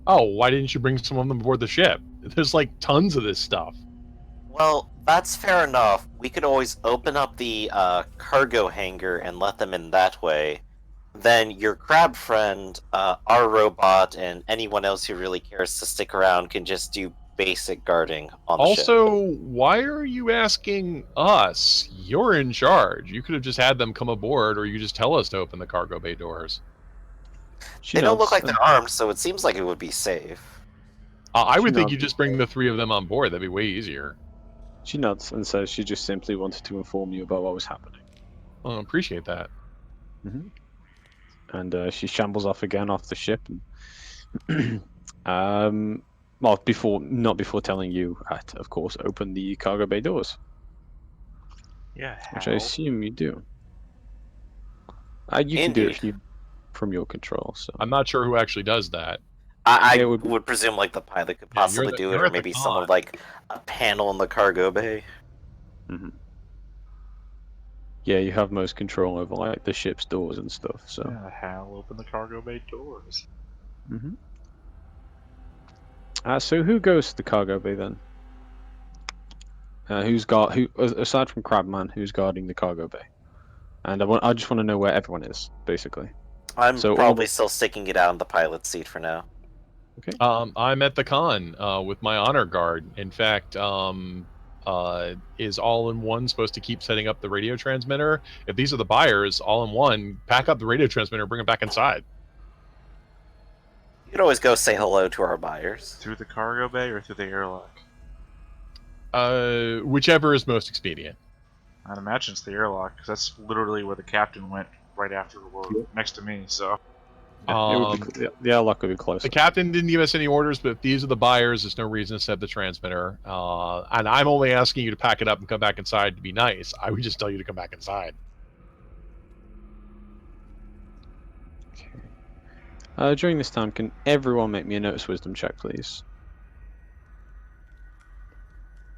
why didn't you bring some of them aboard the ship? There's like tons of this stuff. Well, that's fair enough. We could always open up the cargo hangar and let them in that way. Then your crab friend, our robot, and anyone else who really cares to stick around can just do basic guarding on the ship. Also, why are you asking us? You're in charge. You could have just had them come aboard, or you just tell us to open the cargo bay doors. They don't look like they're armed, so it seems like it would be safe. I would think you just bring the 3 of them on board. That'd be way easier. She nods and says she just simply wanted to inform you about what was happening. Well, I appreciate that. And she shambles off again off the ship. And, well, not before telling you, of course, open the cargo bay doors. Yeah, Which I assume you do. You can do it from your control. So I'm not sure who actually does that. I would presume like the pilot could possibly do it, or maybe con. someone like a panel in the cargo bay. Yeah, you have most control over like the ship's doors and stuff. So Hal, open the cargo bay doors. So who goes to the cargo bay then? Who aside from Crabman, who's guarding the cargo bay? And I just want to know where everyone is, basically. I'm probably still sticking it out in the pilot's seat for now. Okay. I'm at the con with my honor guard. In fact, is All in One supposed to keep setting up the radio transmitter? If these are the buyers, All in One, pack up the radio transmitter, bring it back inside. You could always go say hello to our buyers. Through the cargo bay or through the airlock? Whichever is most expedient. I'd imagine it's the airlock, because that's literally where the captain went right after we were next to me, so... the airlock would be close. The captain didn't give us any orders, but if these are the buyers, there's no reason to set the transmitter. And I'm only asking you to pack it up and come back inside to be nice. I would just tell you to come back inside. Okay. During this time, can everyone make me a notice wisdom check, please?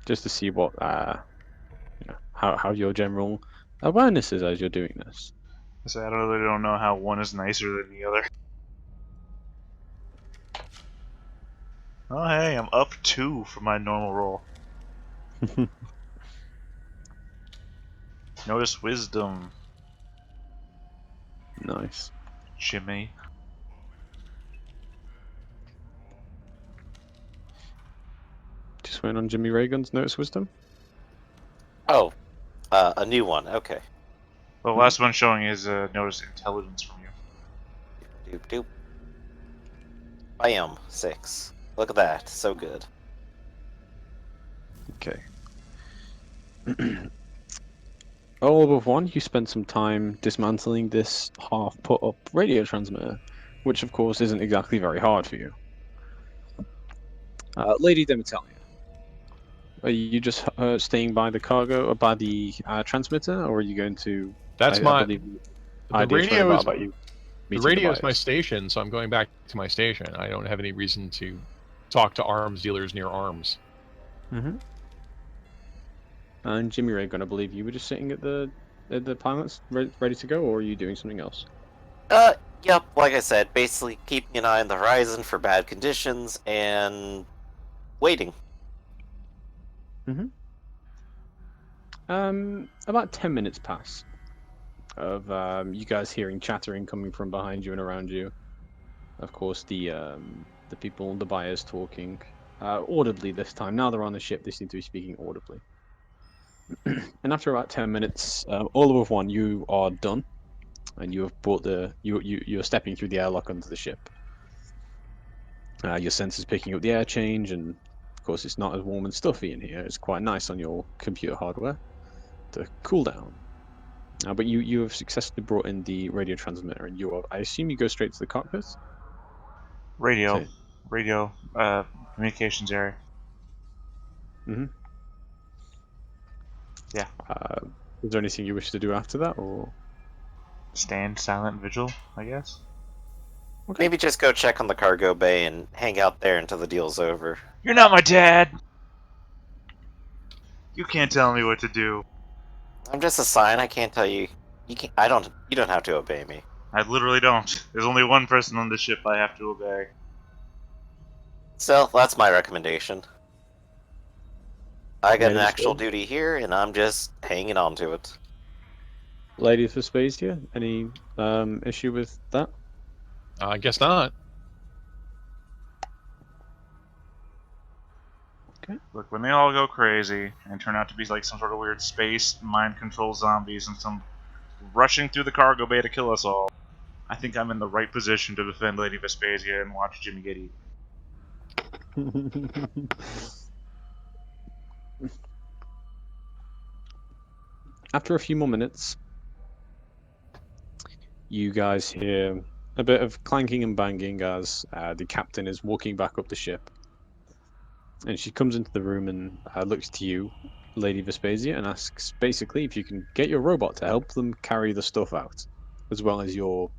Just to see what, how your general awareness is as you're doing this. So I really don't know how one is nicer than the other. Oh hey, I'm up 2 from my normal roll. Notice wisdom. Nice. Jimmy. Just waiting on Jimmy Raygun's notice wisdom. Oh, a new one. Okay. The last one showing is notice intelligence from you. Doop doop. Bam, 6. Look at that, so good. Okay. All above 1, you spend some time dismantling this half put up radio transmitter, which of course isn't exactly very hard for you. Lady Demitalia, are you just staying by the cargo or by the transmitter, or are you going to? That's I my believe the idea train radio is about you the meeting radio is my buyers. station, so I'm going back to my station. I don't have any reason to talk to arms dealers near arms. Mm-hmm. And Jimmy Ray, gonna believe you were just sitting at the pilots ready to go, or are you doing something else? Yep, like I said, basically keeping an eye on the horizon for bad conditions and waiting. Mm-hmm. About 10 minutes pass of you guys hearing chattering coming from behind you and around you. Of course, the people, the buyers talking audibly this time. Now they're on the ship, they seem to be speaking audibly. And after about 10 minutes, all of 1, you are done, and you have brought you're stepping through the airlock onto the ship. Your sensors picking up the air change, and of course, it's not as warm and stuffy in here. It's quite nice on your computer hardware to cool down. But you have successfully brought in the radio transmitter, and I assume you go straight to the cockpit. Radio, So, radio, communications area. mm-hmm. Yeah. Is there anything you wish to do after that, or? Stand silent vigil, I guess. Okay. Maybe just go check on the cargo bay and hang out there until the deal's over. You're not my dad! You can't tell me what to do. I'm just a sign. I can't tell you. You can't. I don't. You don't have to obey me. I literally don't. There's only one person on the ship I have to obey. Still, that's my recommendation. I got an Lady actual Vespasian? duty here, and I'm just hanging on to it. Lady Vespasian, any issue with that? I guess not. Look, when they all go crazy and turn out to be like some sort of weird space mind control zombies and some rushing through the cargo bay to kill us all, I think I'm in the right position to defend Lady Vespasia and watch Jimmy get eaten. After a few more minutes, you guys hear a bit of clanking and banging as the captain is walking back up the ship. And she comes into the room and looks to you, Lady Vespasia, and asks basically if you can get your robot to help them carry the stuff out, as well as your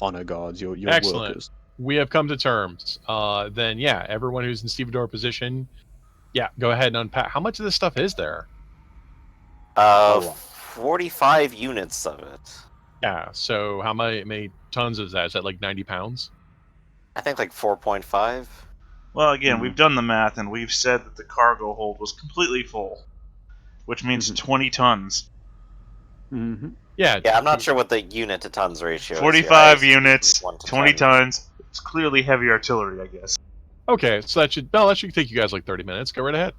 honor guards, your Excellent. workers. We have come to terms. Then yeah, everyone who's in stevedore position, yeah, go ahead and unpack. How much of this stuff is there? 45 units of it. Yeah. So how many tons is that? Is that like 90 pounds? I think like 4.5. Well, again, we've done the math and we've said that the cargo hold was completely full, which means 20 tons. Mm-hmm. Yeah. Yeah, I'm not sure what the unit to tons ratio is. 45 here. units, 1 to 20 10. tons. It's clearly heavy artillery, I guess. Okay, so that should take you guys like 30 minutes. Go right ahead.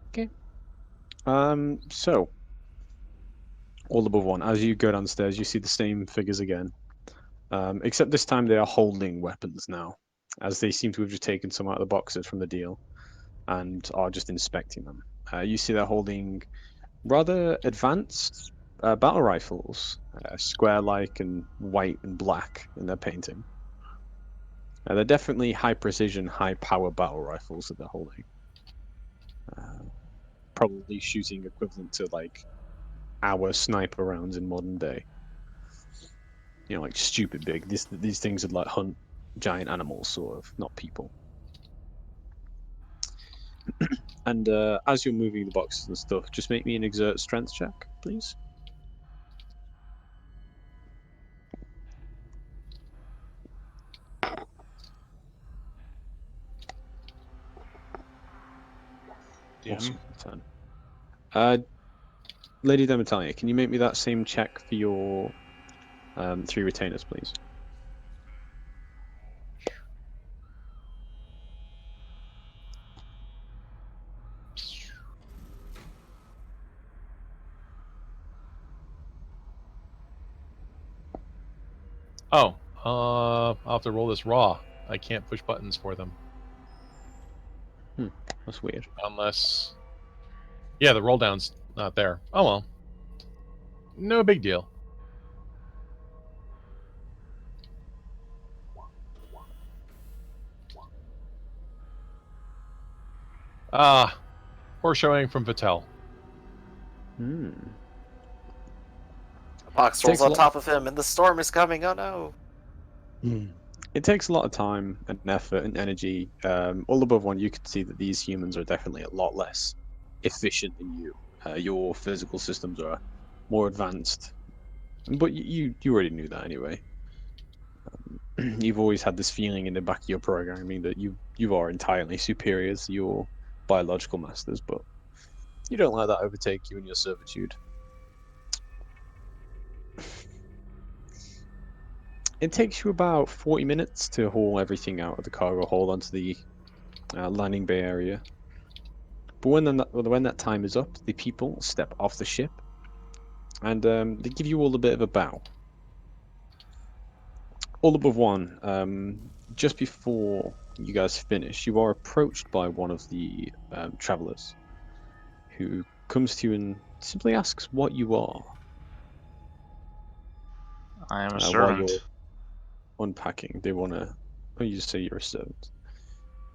Okay. So all above 1, as you go downstairs, you see the same figures again. Except this time they are holding weapons now, as they seem to have just taken some out of the boxes from the deal and are just inspecting them. You see they're holding rather advanced battle rifles, square-like and white and black in their painting. They're definitely high-precision, high-power battle rifles that they're holding. Probably shooting equivalent to like our sniper rounds in modern day. You know, like stupid big. These things would like hunt giant animals, sort of, not people. And as you're moving the boxes and stuff, just make me an exert strength check, please. Awesome. 10. Lady Demitalia, can you make me that same check for your 3 retainers, please? Oh, I'll have to roll this raw. I can't push buttons for them That's weird. unless. Yeah, the roll down's not there. Oh well, no big deal. Poor showing from Vittel. Hmm. A box rolls Takes a on lot- top of him, and the storm is coming. Oh no! It takes a lot of time and effort and energy. All above one, you can see that these humans are definitely a lot less efficient than you. Your physical systems are more advanced, but you already knew that anyway. You've always had this feeling in the back of your programming that you are entirely superior to your biological masters, but you don't let that overtake you in your servitude. It takes you about 40 minutes to haul everything out of the cargo hold onto the landing bay area. But when that time is up, the people step off the ship, and they give you all a bit of a bow. All above one, just before you guys finish, you are approached by one of the travelers, who comes to you and simply asks what you are. I am a While you're servant. unpacking, they want to. Oh, you say you're a servant.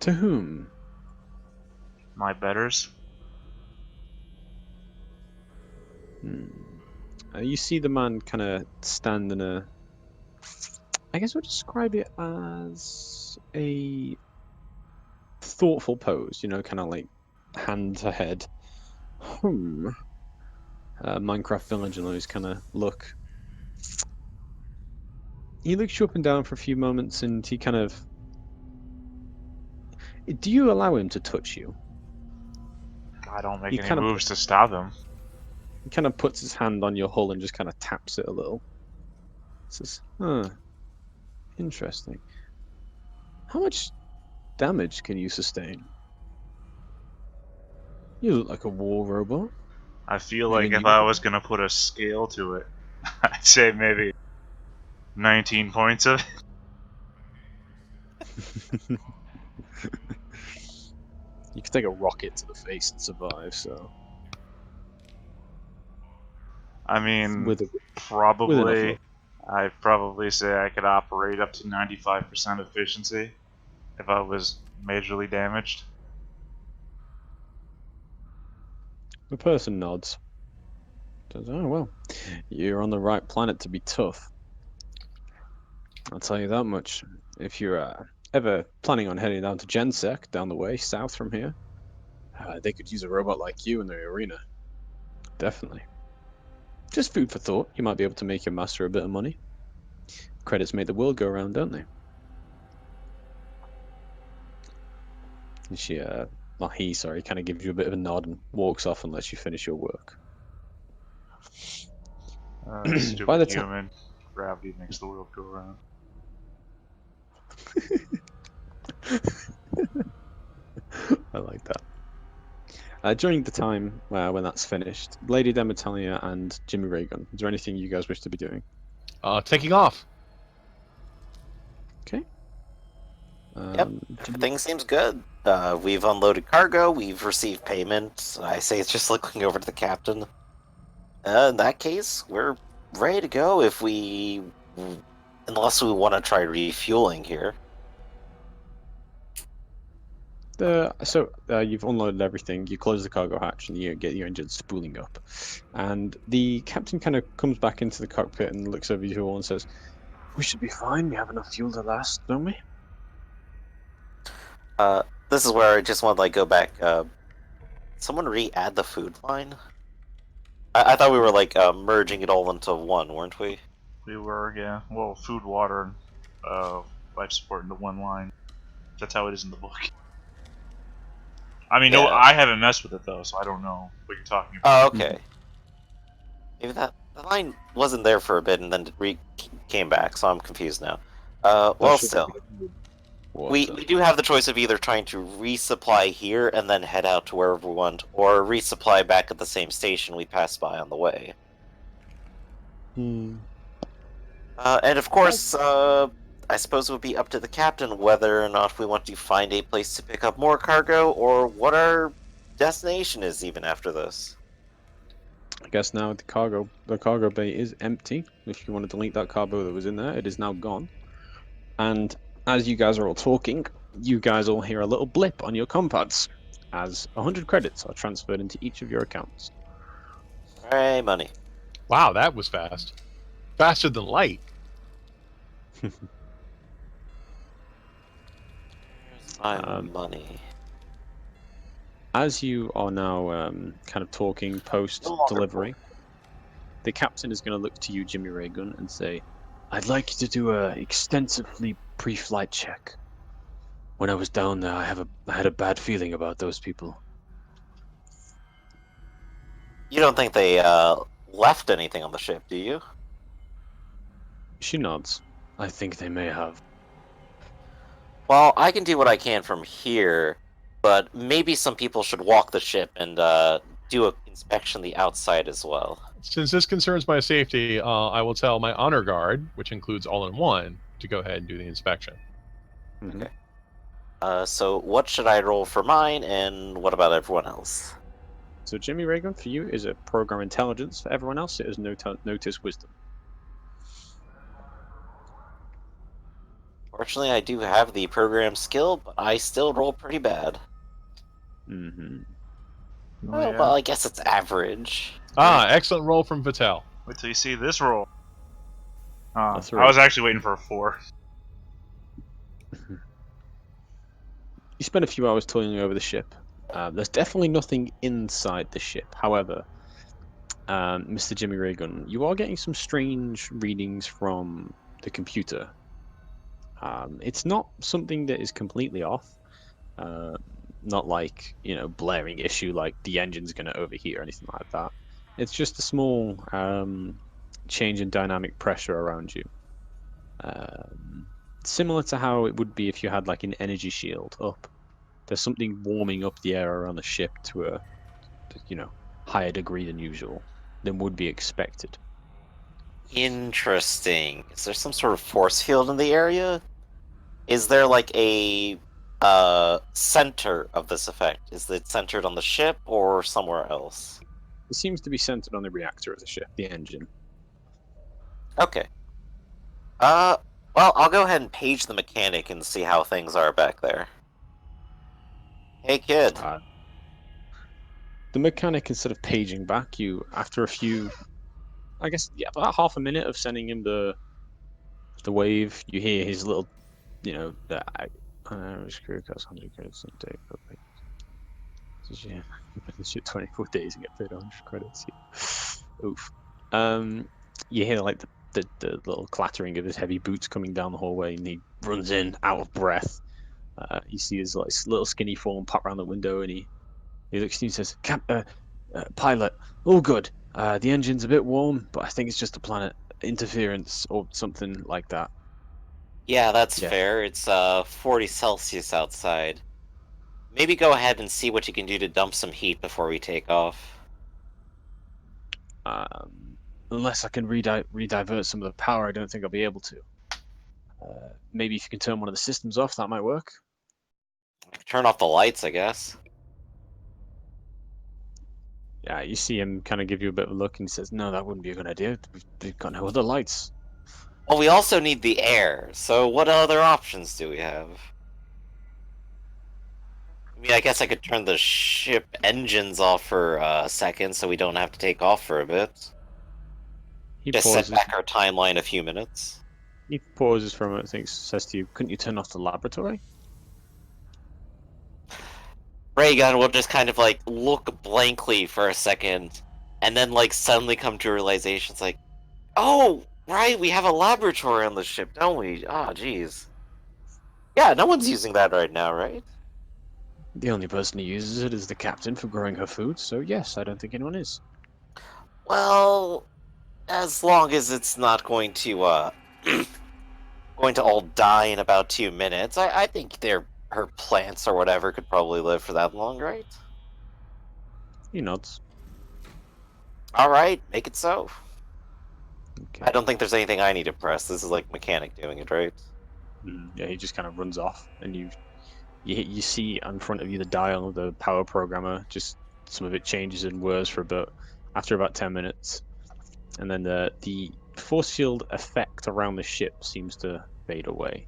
To whom? My betters. You see the man kind of stand in a. I guess I would describe it as a thoughtful pose, kind of like hands ahead. Minecraft village and those kind of look. He looks you up and down for a few moments, and he kind of. Do you allow him to touch you? I don't make He any kind of moves to stop him. he kind of puts his hand on your hull and just kind of taps it a little. Says, "Huh, interesting. How much damage can you sustain? You look like a war robot." I feel Maybe like if I was gonna put a scale to it, I'd say maybe 19 points of it. You could take a rocket to the face and survive, so I mean, with enough probably. luck. I'd probably say I could operate up to 95% efficiency if I was majorly damaged. The person nods. Says, "Oh well, you're on the right planet to be tough. I'll tell you that much. If you're ever planning on heading down to Gensec, down the way, south from here, they could use a robot like you in the arena. Definitely. Just food for thought. You might be able to make your master a bit of money. Credits make the world go round, don't they?" And she, well, sorry, kind of gives you a bit of a nod and walks off and lets you finish your work. By Stupid the time, human. Gravity makes the world go round. I like that. During the time when that's finished, Lady Demetalia and Jimmy Raygun, is there anything you guys wish to be doing? Taking off. Okay. Yep, Jimmy- everything seems good. We've unloaded cargo. We've received payment. I say it's just looking over to the captain. In that case, we're ready to go. Unless we want to try refueling here. You've unloaded everything. You close the cargo hatch and you get your engine spooling up. And the captain kind of comes back into the cockpit and looks over you all and says, "We should be fine. We have enough fuel to last, don't we?" This is where I just want to go back. Someone re-add the food line. I thought we were merging it all into one, weren't we? We were, yeah. Well, food, water, and life support into one line. That's how it is in the book. I mean, no, Yeah. I haven't messed with it though, so I don't know what you're talking about. Oh, okay. Maybe the line wasn't there for a bit and then came back, so I'm confused now. Well, still. We do have the choice of either trying to resupply here and then head out to wherever we want, or resupply back at the same station we passed by on the way. And of course, I suppose it would be up to the captain whether or not we want to find a place to pick up more cargo, or what our destination is even after this. I guess now the cargo bay is empty. If you want to delete that cargo that was in there, it is now gone. And as you guys are all talking, you guys all hear a little blip on your compads as 100 credits are transferred into each of your accounts. Hooray, money. Wow, that was fast. Faster than light. Where's my Um, money? As you are now kind of talking post delivery, the captain is going to look to you, Jimmy Raygun, and say, "I'd like you to do a extensively pre-flight check. When I was down there, I had a bad feeling about those people." You don't think they left anything on the ship, do you? She nods. "I think they may have." Well, I can do what I can from here, but maybe some people should walk the ship and do an inspection the outside as well. Since this concerns my safety, I will tell my honor guard, which includes all-in-one, to go ahead and do the inspection. Mhm. Okay. So what should I roll for mine, and what about everyone else? So Jimmy Raygun for you is a program intelligence. For everyone else, it is notice wisdom. Fortunately, I do have the program skill, but I still roll pretty bad. Mm-hmm. Oh, Oh, yeah. well, I guess it's average. Ah, excellent roll from Vitel. Wait till you see this roll. A I three. was actually waiting for a 4. You spend a few hours toiling over the ship. There's definitely nothing inside the ship. However, Mr. Jimmy Raygun, you are getting some strange readings from the computer. It's not something that is completely off. Not like, blaring issue like the engine's going to overheat or anything like that. It's just a small change in dynamic pressure around you. Similar to how it would be if you had like an energy shield up. There's something warming up the air around the ship to a higher degree than usual, than would be expected. Interesting. Is there some sort of force field in the area? Is there like a center of this effect? Is it centered on the ship or somewhere else? It seems to be centered on the reactor of the ship, the engine. Okay. Uh, well, I'll go ahead and page the mechanic and see how things are back there. Hey, kid. The mechanic, instead of paging back you, after a few, I guess, yeah, about half a minute of sending him the wave, you hear his little, screw costs 100 credits a day. But like, yeah, this shit 24 days and get paid 100 credits. Yeah. Oof. You hear like the little clattering of his heavy boots coming down the hallway, and he runs in out of breath. You see his like little skinny form pop around the window, and he looks at you and says, "Pilot, all good. The engine's a bit warm, but I think it's just a planet interference or something like that." Yeah, that's Yeah. fair. It's 40 Celsius outside. Maybe go ahead and see what you can do to dump some heat before we take off. Unless I can redivert some of the power, I don't think I'll be able to. Maybe if you can turn one of the systems off, that might work. I can turn off the lights, I guess. Yeah, you see him kind of give you a bit of a look, and he says, "No, that wouldn't be a good idea. We've got no other lights." Well, we also need the air, so what other options do we have? I mean, I guess I could turn the ship engines off for a second so we don't have to take off for a bit. He Just set pauses. back our timeline a few minutes. He pauses for a moment, says to you, "Couldn't you turn off the laboratory?" Raygun will just kind of like look blankly for a second, and then like suddenly come to a realization. It's like, oh, right, we have a laboratory on the ship, don't we? Ah, jeez. Yeah, no one's using that right now, right? The only person who uses it is the captain for growing her food, so yes, I don't think anyone is. Well, as long as it's not going to going to all die in about 2 minutes, I think her plants or whatever could probably live for that long, right? He nods. All right, make it so. I don't think there's anything I need to press. This is like mechanic doing it, right? Yeah, he just kind of runs off, and you see in front of you the dial of the power programmer. Just some of it changes in words for after about 10 minutes, and then the force field effect around the ship seems to fade away.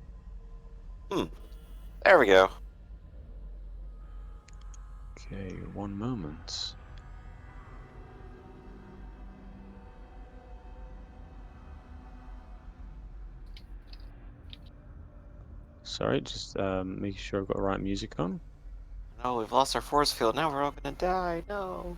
There we go. Okay, 1 moment. Sorry, just making sure I've got the right music on. No, we've lost our force field. Now we're all gonna die. No.